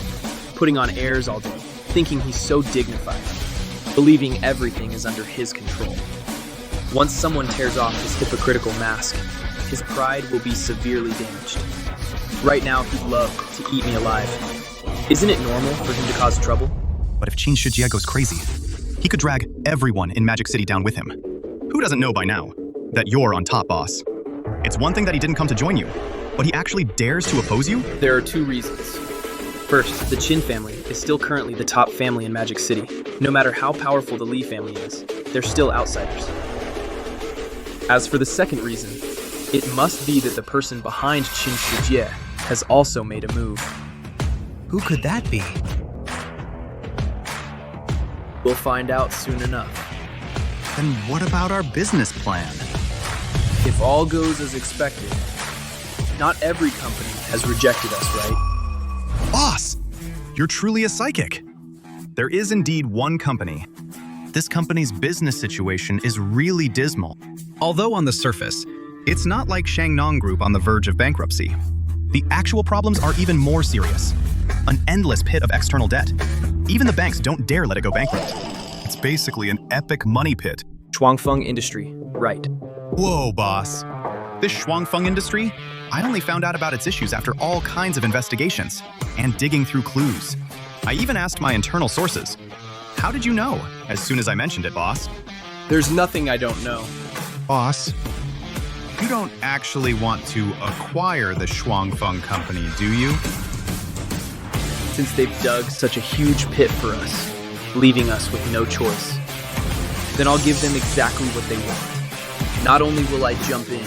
putting on airs all day, thinking he's so dignified, believing everything is under his control. Once someone tears off his hypocritical mask, his pride will be severely damaged. Right now, he'd love to eat me alive. Isn't it normal for him to cause trouble? But if Qin Shijie goes crazy, he could drag everyone in Magic City down with him. Who doesn't know by now that you're on top, boss? It's one thing that he didn't come to join you, but he actually dares to oppose you? There are two reasons. First, the Qin family is still currently the top family in Magic City. No matter how powerful the Li family is, they're still outsiders. As for the second reason, it must be that the person behind Qin Shijie has also made a move. Who could that be? We'll find out soon enough. Then what about our business plan? If all goes as expected, not every company has rejected us, right? Boss, you're truly a psychic. There is indeed one company. This company's business situation is really dismal. Although on the surface, it's not like Shangnong Group on the verge of bankruptcy. The actual problems are even more serious. An endless pit of external debt. Even the banks don't dare let it go bankrupt. It's basically an epic money pit. Shuangfeng Industry, right. Whoa, boss. This Shuangfeng Industry? I only found out about its issues after all kinds of investigations and digging through clues. I even asked my internal sources. How did you know? As soon as I mentioned it, boss. There's nothing I don't know. Boss, you don't actually want to acquire the Shuangfeng company, do you? since they've dug such a huge pit for us, leaving us with no choice. Then I'll give them exactly what they want. Not only will I jump in,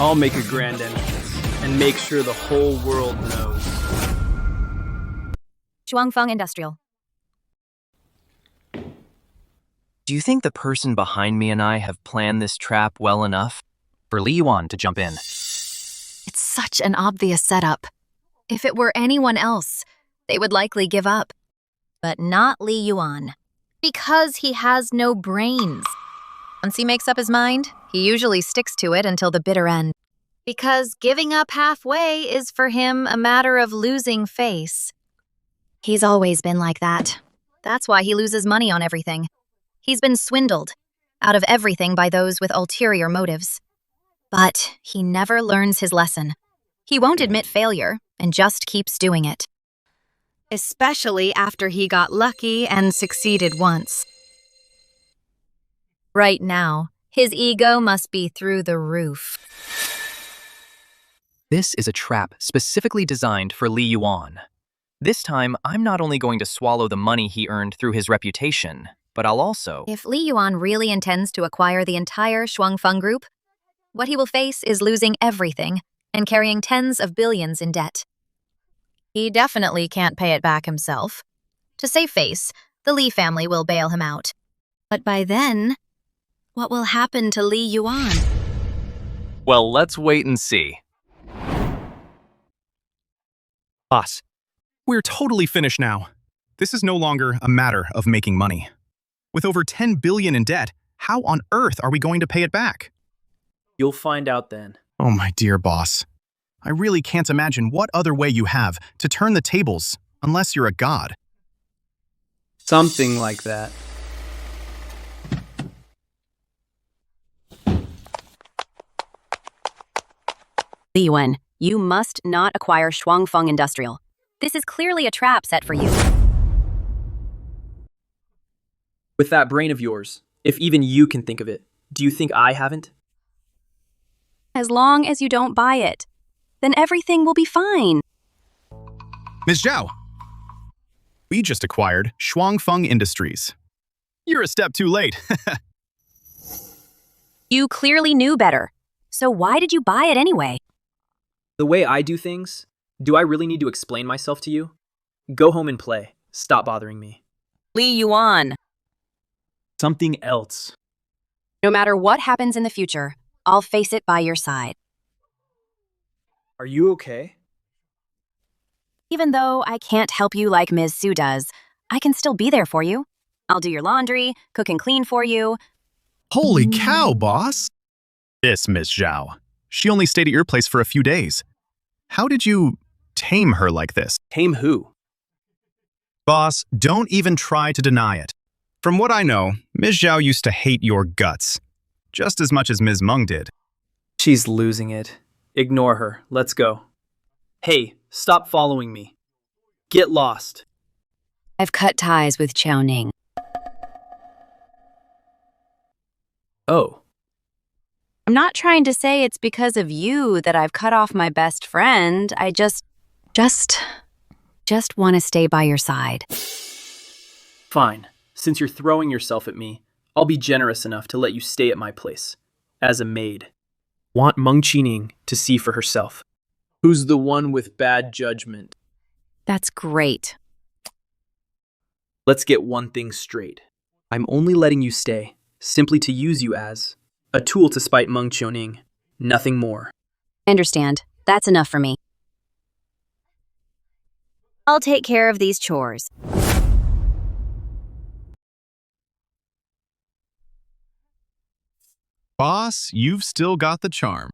I'll make a grand entrance and make sure the whole world knows. Shuangfeng Industrial. Do you think the person behind me and I have planned this trap well enough for Li Yuan to jump in? It's such an obvious setup. If it were anyone else, they would likely give up. But not Li Yuan. Because he has no brains. Once he makes up his mind, he usually sticks to it until the bitter end. Because giving up halfway is for him a matter of losing face. He's always been like that. That's why he loses money on everything. He's been swindled out of everything by those with ulterior motives. But he never learns his lesson. He won't admit failure and just keeps doing it. Especially after he got lucky and succeeded once. Right now, his ego must be through the roof. This is a trap specifically designed for Li Yuan. This time, I'm not only going to swallow the money he earned through his reputation, but I'll also... If Li Yuan really intends to acquire the entire Shuangfeng Group, what he will face is losing everything and carrying tens of billions in debt. He definitely can't pay it back himself. To save face, the Li family will bail him out. But by then, what will happen to Li Yuan? Well, let's wait and see. Boss, we're totally finished now. This is no longer a matter of making money. With over 10 billion in debt, how on earth are we going to pay it back? You'll find out then. Oh, my dear boss. I really can't imagine what other way you have to turn the tables, unless you're a god. Something like that. Li Yuan, you must not acquire Shuangfeng Industrial. This is clearly a trap set for you. With that brain of yours, if even you can think of it, do you think I haven't? As long as you don't buy it, then everything will be fine. Ms. Zhao, we just acquired Shuangfeng Industries. You're a step too late. You clearly knew better. So why did you buy it anyway? The way I do things, do I really need to explain myself to you? Go home and play. Stop bothering me. Li Yuan. Something else. No matter what happens in the future, I'll face it by your side. Are you okay? Even though I can't help you like Ms. Su does, I can still be there for you. I'll do your laundry, cook and clean for you. Holy cow, boss! This Ms. Zhao. She only stayed at your place for a few days. How did you tame her like this? Tame who? Boss, don't even try to deny it. From what I know, Ms. Zhao used to hate your guts, just as much as Ms. Meng did. She's losing it. Ignore her. Let's go. Hey, stop following me. Get lost. I've cut ties with Qiuning. Oh. I'm not trying to say it's because of you that I've cut off my best friend. I just want to stay by your side. Fine. Since you're throwing yourself at me, I'll be generous enough to let you stay at my place. As a maid. Want Meng Qiuning to see for herself. Who's the one with bad judgment? That's great. Let's get one thing straight. I'm only letting you stay, simply to use you as a tool to spite Meng Qiuning. Nothing more. I understand. That's enough for me. I'll take care of these chores. Boss, you've still got the charm.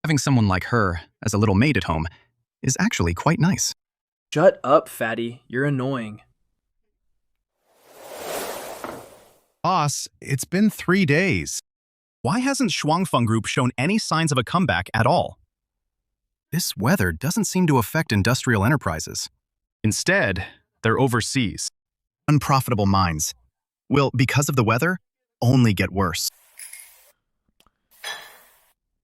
Having someone like her as a little maid at home is actually quite nice. Shut up, fatty. You're annoying. Boss, it's been 3 days. Why hasn't Shuangfeng Group shown any signs of a comeback at all? This weather doesn't seem to affect industrial enterprises. Instead, they're overseas. Unprofitable mines will, because of the weather, only get worse.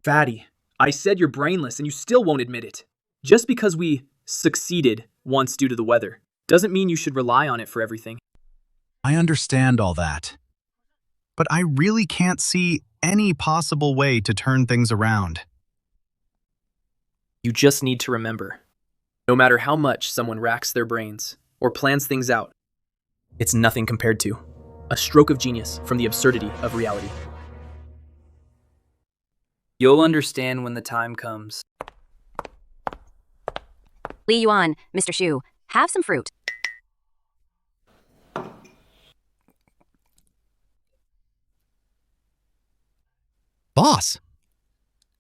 Fatty, I said you're brainless and you still won't admit it. Just because we succeeded once due to the weather. Doesn't mean you should rely on it for everything. I understand all that. But I really can't see any possible way to turn things around. You just need to remember, no matter how much someone racks their brains or plans things out, it's nothing compared to a stroke of genius from the absurdity of reality. You'll understand when the time comes. Li Yuan, Mr. Xu, have some fruit. Boss!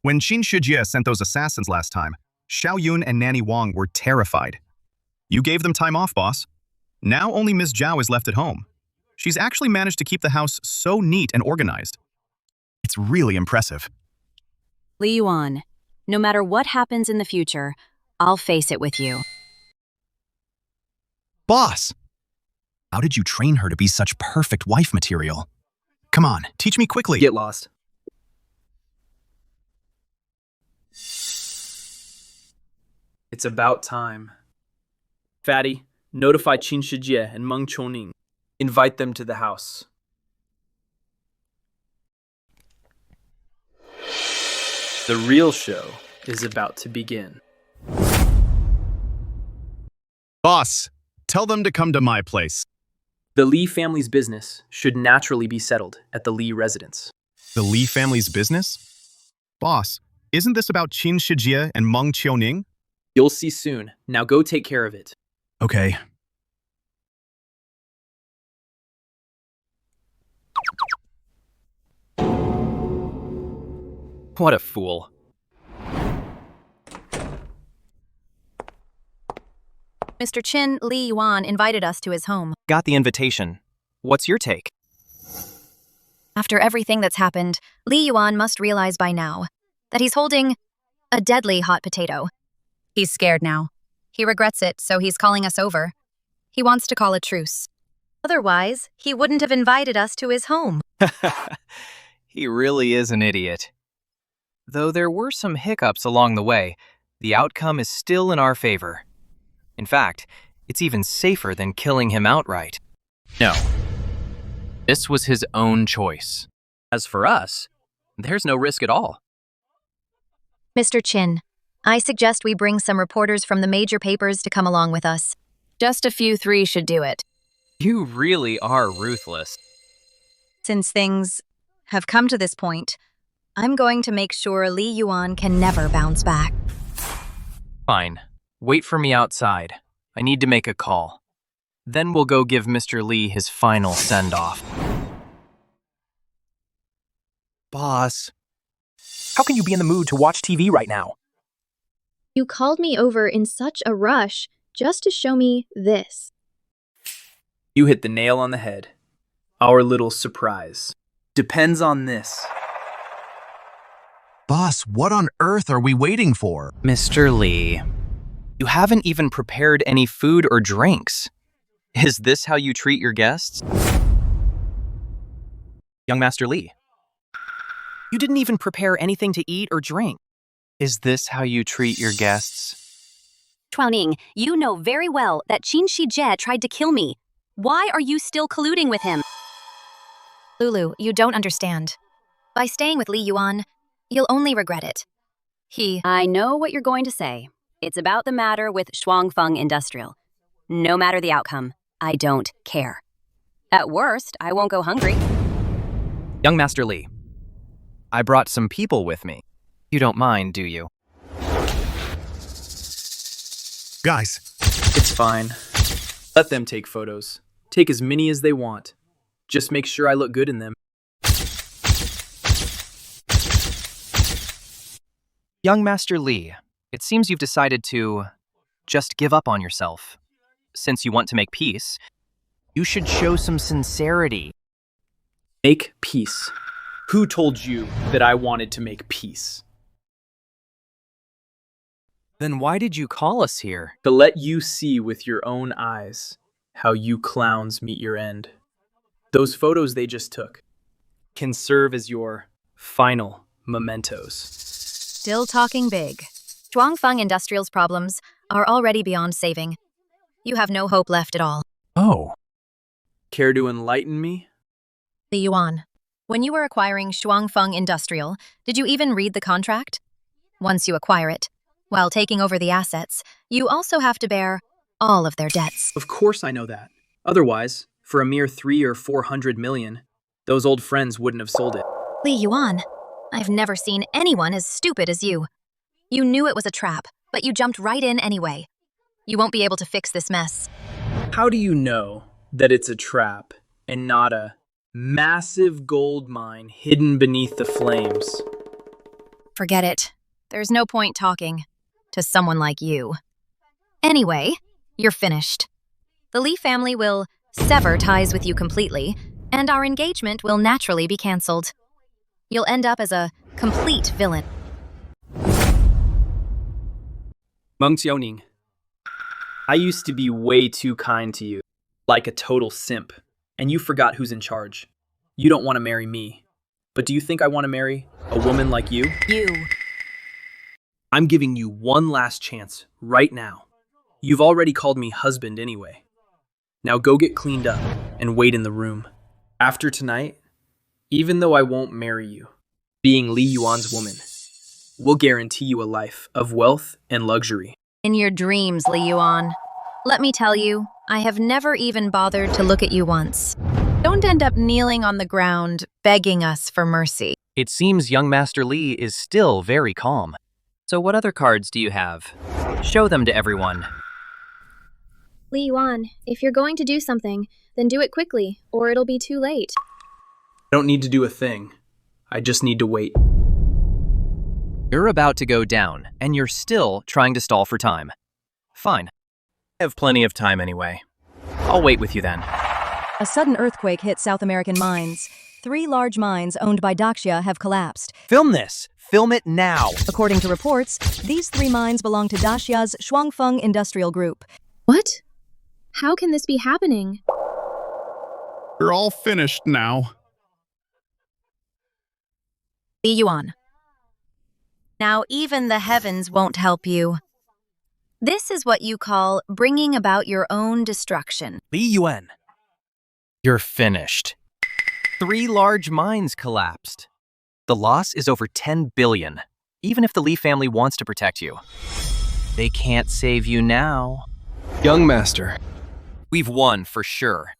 When Qin Shijie sent those assassins last time, Xiao Yun and Nanny Wang were terrified. You gave them time off, boss. Now only Ms. Zhao is left at home. She's actually managed to keep the house so neat and organized. It's really impressive. Li Yuan, no matter what happens in the future, I'll face it with you. Boss! How did you train her to be such perfect wife material? Come on, teach me quickly. Get lost. It's about time. Fatty, notify Qin Shijie and Meng Qiuning. Invite them to the house. The real show is about to begin. Boss, tell them to come to my place. The Li family's business should naturally be settled at the Li residence. The Li family's business? Boss, isn't this about Qin Shijie and Meng Qiuning? You'll see soon. Now go take care of it. Okay. What a fool. Mr. Qin, Li Yuan invited us to his home. Got the invitation. What's your take? After everything that's happened, Li Yuan must realize by now that he's holding a deadly hot potato. He's scared now. He regrets it, so he's calling us over. He wants to call a truce. Otherwise, he wouldn't have invited us to his home. He really is an idiot. Though there were some hiccups along the way, the outcome is still in our favor. In fact, it's even safer than killing him outright. No. This was his own choice. As for us, there's no risk at all. Mr. Qin, I suggest we bring some reporters from the major papers to come along with us. Just a few three should do it. You really are ruthless. Since things have come to this point, I'm going to make sure Li Yuan can never bounce back. Fine. Wait for me outside. I need to make a call. Then we'll go give Mr. Li his final send-off. Boss, how can you be in the mood to watch TV right now? You called me over in such a rush just to show me this. You hit the nail on the head. Our little surprise depends on this. Boss, what on earth are we waiting for? Mr. Li, you haven't even prepared any food or drinks. Is this how you treat your guests? Young Master Li, you didn't even prepare anything to eat or drink. Is this how you treat your guests? Chuaoning, you know very well that Qin Shijie tried to kill me. Why are you still colluding with him? Lulu, you don't understand. By staying with Li Yuan, you'll only regret it. I know what you're going to say. It's about the matter with Shuangfeng Industrial. No matter the outcome, I don't care. At worst, I won't go hungry. Young Master Li, I brought some people with me. You don't mind, do you? Guys. It's fine. Let them take photos. Take as many as they want. Just make sure I look good in them. Young Master Li, it seems you've decided to just give up on yourself. Since you want to make peace, you should show some sincerity. Make peace. Who told you that I wanted to make peace? Then why did you call us here? To let you see with your own eyes how you clowns meet your end. Those photos they just took can serve as your final mementos. Still talking big. Shuangfeng Industrial's problems are already beyond saving. You have no hope left at all. Oh. Care to enlighten me? Li Yuan, when you were acquiring Shuangfeng Industrial, did you even read the contract? Once you acquire it, while taking over the assets, you also have to bear all of their debts. Of course I know that. Otherwise, for a mere 3 or 400 million, those old friends wouldn't have sold it. Li Yuan, I've never seen anyone as stupid as you. You knew it was a trap, but you jumped right in anyway. You won't be able to fix this mess. How do you know that it's a trap and not a massive gold mine hidden beneath the flames? Forget it. There's no point talking to someone like you. Anyway, you're finished. The Li family will sever ties with you completely, and our engagement will naturally be cancelled. You'll end up as a complete villain. Meng Qiuning, I used to be way too kind to you, like a total simp, and you forgot who's in charge. You don't want to marry me, but do you think I want to marry a woman like you? I'm giving you one last chance right now. You've already called me husband anyway. Now go get cleaned up and wait in the room. After tonight, even though I won't marry you, being Li Yuan's woman will guarantee you a life of wealth and luxury. In your dreams, Li Yuan. Let me tell you, I have never even bothered to look at you once. Don't end up kneeling on the ground, begging us for mercy. It seems young Master Li is still very calm. So what other cards do you have? Show them to everyone. Li Yuan, if you're going to do something, then do it quickly, or it'll be too late. I don't need to do a thing. I just need to wait. You're about to go down, and you're still trying to stall for time. Fine. I have plenty of time anyway. I'll wait with you then. A sudden earthquake hit South American mines. 3 large mines owned by Daxia have collapsed. Film this! Film it now! According to reports, these 3 mines belong to Daxia's Shuangfeng Industrial Group. What? How can this be happening? We're all finished now. Li Yuan. Now even the heavens won't help you. This is what you call bringing about your own destruction. Li Yuan. You're finished. 3 large mines collapsed. The loss is over 10 billion, even if the Li family wants to protect you. They can't save you now. Young master. We've won for sure.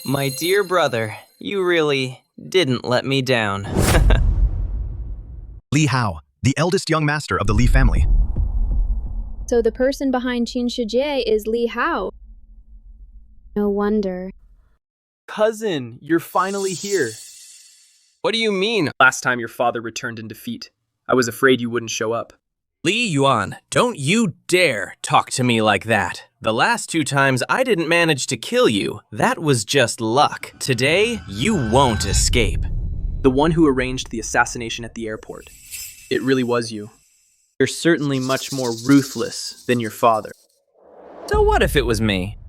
My dear brother, you really didn't let me down. Li Hao, the eldest young master of the Li family. So the person behind Qin Shijie is Li Hao. No wonder. Cousin, you're finally here. What do you mean? Last time your father returned in defeat, I was afraid you wouldn't show up. Li Yuan, don't you dare talk to me like that. The last 2 times I didn't manage to kill you. That was just luck. Today, you won't escape. The one who arranged the assassination at the airport. It really was you. You're certainly much more ruthless than your father. So what if it was me?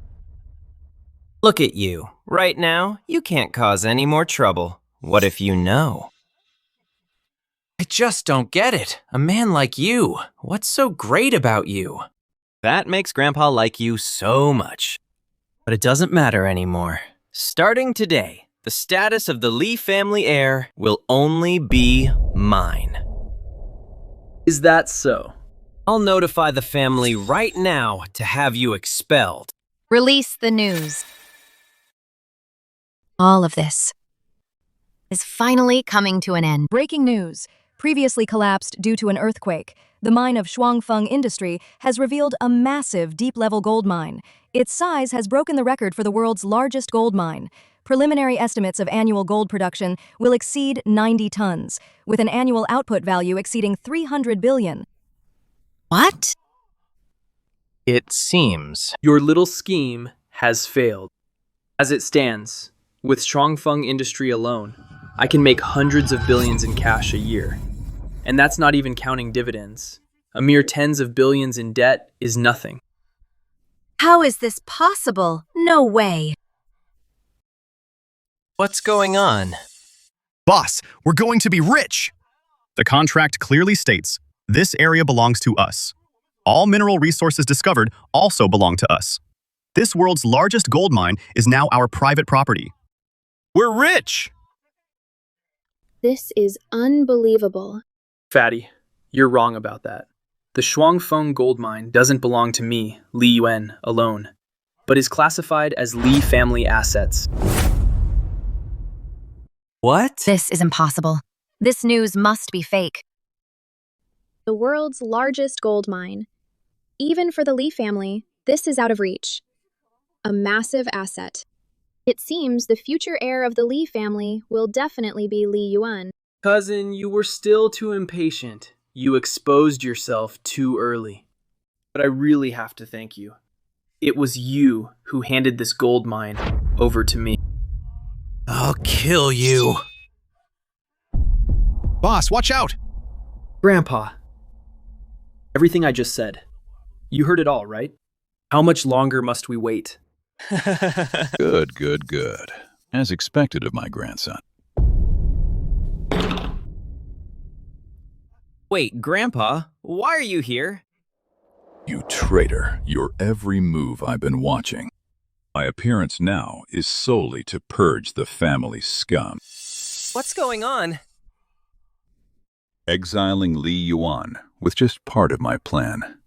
Look at you. Right now, you can't cause any more trouble. What if you know? I just don't get it. A man like you. What's so great about you? That makes Grandpa like you so much. But it doesn't matter anymore. Starting today, the status of the Li family heir will only be mine. Is that so? I'll notify the family right now to have you expelled. Release the news. All of this is finally coming to an end. Breaking news. Previously collapsed due to an earthquake, the mine of Shuangfeng Industry has revealed a massive deep-level gold mine. Its size has broken the record for the world's largest gold mine. Preliminary estimates of annual gold production will exceed 90 tons, with an annual output value exceeding 300 billion. What? It seems your little scheme has failed. As it stands, with Shuangfeng Industry alone, I can make hundreds of billions in cash a year. And that's not even counting dividends. A mere tens of billions in debt is nothing. How is this possible? No way. What's going on? Boss, we're going to be rich! The contract clearly states, this area belongs to us. All mineral resources discovered also belong to us. This world's largest gold mine is now our private property. We're rich! This is unbelievable. Fatty, you're wrong about that. The Shuangfeng gold mine doesn't belong to me, Li Yuan, alone, but is classified as Li family assets. What? This is impossible. This news must be fake. The world's largest gold mine. Even for the Li family, this is out of reach. A massive asset. It seems the future heir of the Li family will definitely be Li Yuan. Cousin, you were still too impatient. You exposed yourself too early. But I really have to thank you. It was you who handed this gold mine over to me. I'll kill you. Boss, watch out! Grandpa. Everything I just said. You heard it all, right? How much longer must we wait? Good, good, good. As expected of my grandson. Wait, Grandpa, why are you here? You traitor, your every move I've been watching. My appearance now is solely to purge the family scum. What's going on? Exiling Li Yuan was just part of my plan.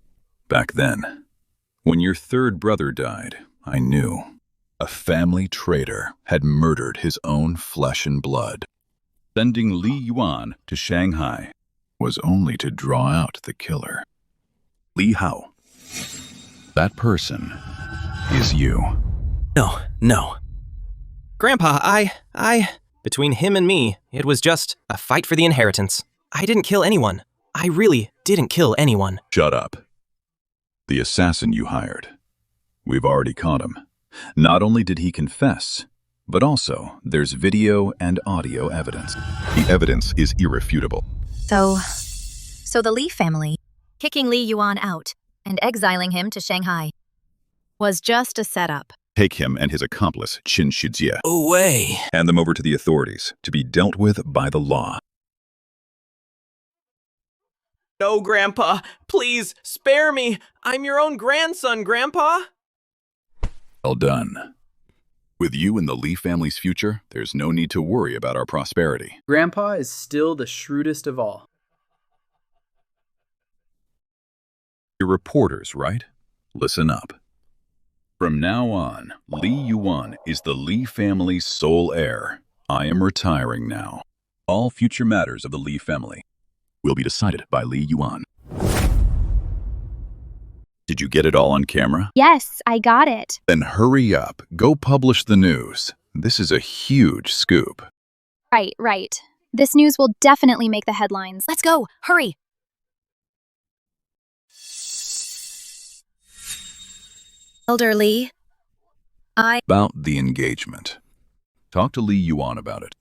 Back then, when your third brother died, I knew a family traitor had murdered his own flesh and blood. Sending Li Yuan to Shanghai was only to draw out the killer. Li Hao. That person is you. No. Grandpa, between him and me, it was just a fight for the inheritance. I didn't kill anyone. I really didn't kill anyone. Shut up. The assassin you hired. We've already caught him. Not only did he confess, but also there's video and audio evidence. The evidence is irrefutable. So the Li family, kicking Li Yuan out and exiling him to Shanghai, was just a setup. Take him and his accomplice, Qin Shijie. Away. Hand them over to the authorities to be dealt with by the law. No, Grandpa, please spare me. I'm your own grandson, Grandpa. Well done. With you in the Li family's future, there's no need to worry about our prosperity. Grandpa is still the shrewdest of all. You're reporters, right? Listen up. From now on, Li Yuan is the Li family's sole heir. I am retiring now. All future matters of the Li family will be decided by Li Yuan. Did you get it all on camera? Yes, I got it. Then hurry up. Go publish the news. This is a huge scoop. Right. This news will definitely make the headlines. Let's go, hurry! Elder Li, About the engagement. Talk to Li Yuan about it.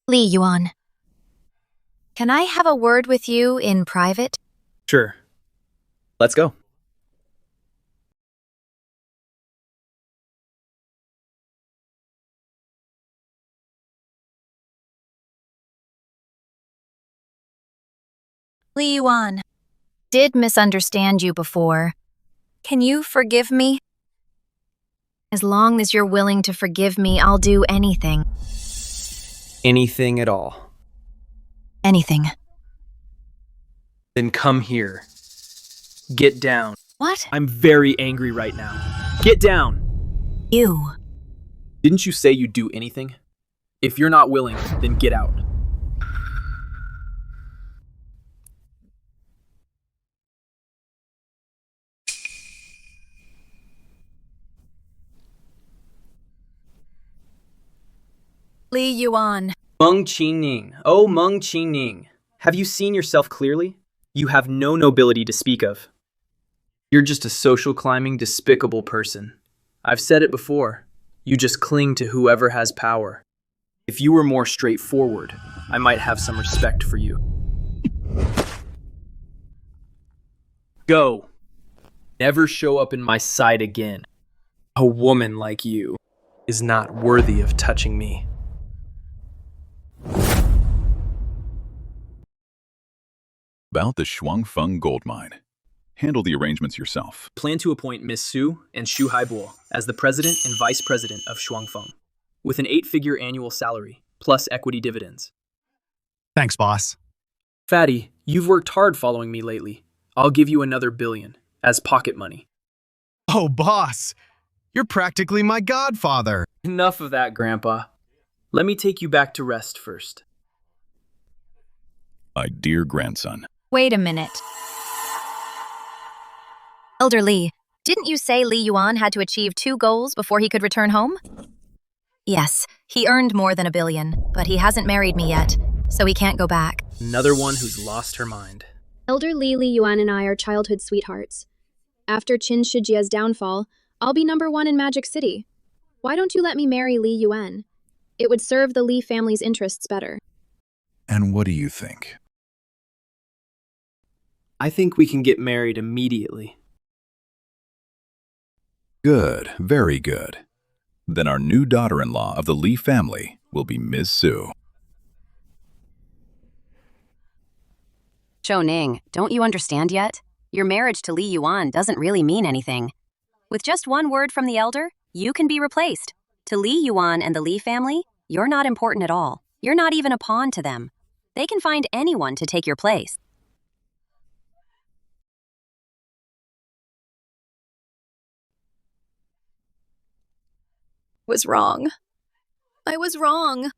Li Yuan, can I have a word with you in private? Sure. Let's go. Li Yuan, did misunderstand you before. Can you forgive me? As long as you're willing to forgive me, I'll do anything. Anything at all. Anything. Then come here. Get down. What? I'm very angry right now. Get down! You. Didn't you say you'd do anything? If you're not willing, then get out. Li Yuan. Meng Qiuning. Oh, Meng Qiuning. Have you seen yourself clearly? You have no nobility to speak of. You're just a social climbing, despicable person. I've said it before. You just cling to whoever has power. If you were more straightforward, I might have some respect for you. Go. Never show up in my sight again. A woman like you is not worthy of touching me. About the Shuangfeng gold mine. Handle the arrangements yourself. Plan to appoint Miss Su and Xu Haibo as the president and vice president of Shuangfeng, with an 8-figure annual salary, plus equity dividends. Thanks, boss. Fatty, you've worked hard following me lately. I'll give you another $1 billion as pocket money. Oh, boss! You're practically my godfather. Enough of that, Grandpa. Let me take you back to rest first. My dear grandson. Wait a minute. Elder Li, didn't you say Li Yuan had to achieve 2 goals before he could return home? Yes, he earned more than $1 billion, but he hasn't married me yet, so he can't go back. Another one who's lost her mind. Elder Li Yuan and I are childhood sweethearts. After Qin Shijia's downfall, I'll be #1 in Magic City. Why don't you let me marry Li Yuan? It would serve the Li family's interests better. And what do you think? I think we can get married immediately. Good, very good. Then our new daughter-in-law of the Li family will be Ms. Su. Qiuning, don't you understand yet? Your marriage to Li Yuan doesn't really mean anything. With just one word from the elder, you can be replaced. To Li Yuan and the Li family, you're not important at all. You're not even a pawn to them. They can find anyone to take your place. Was wrong. I was wrong.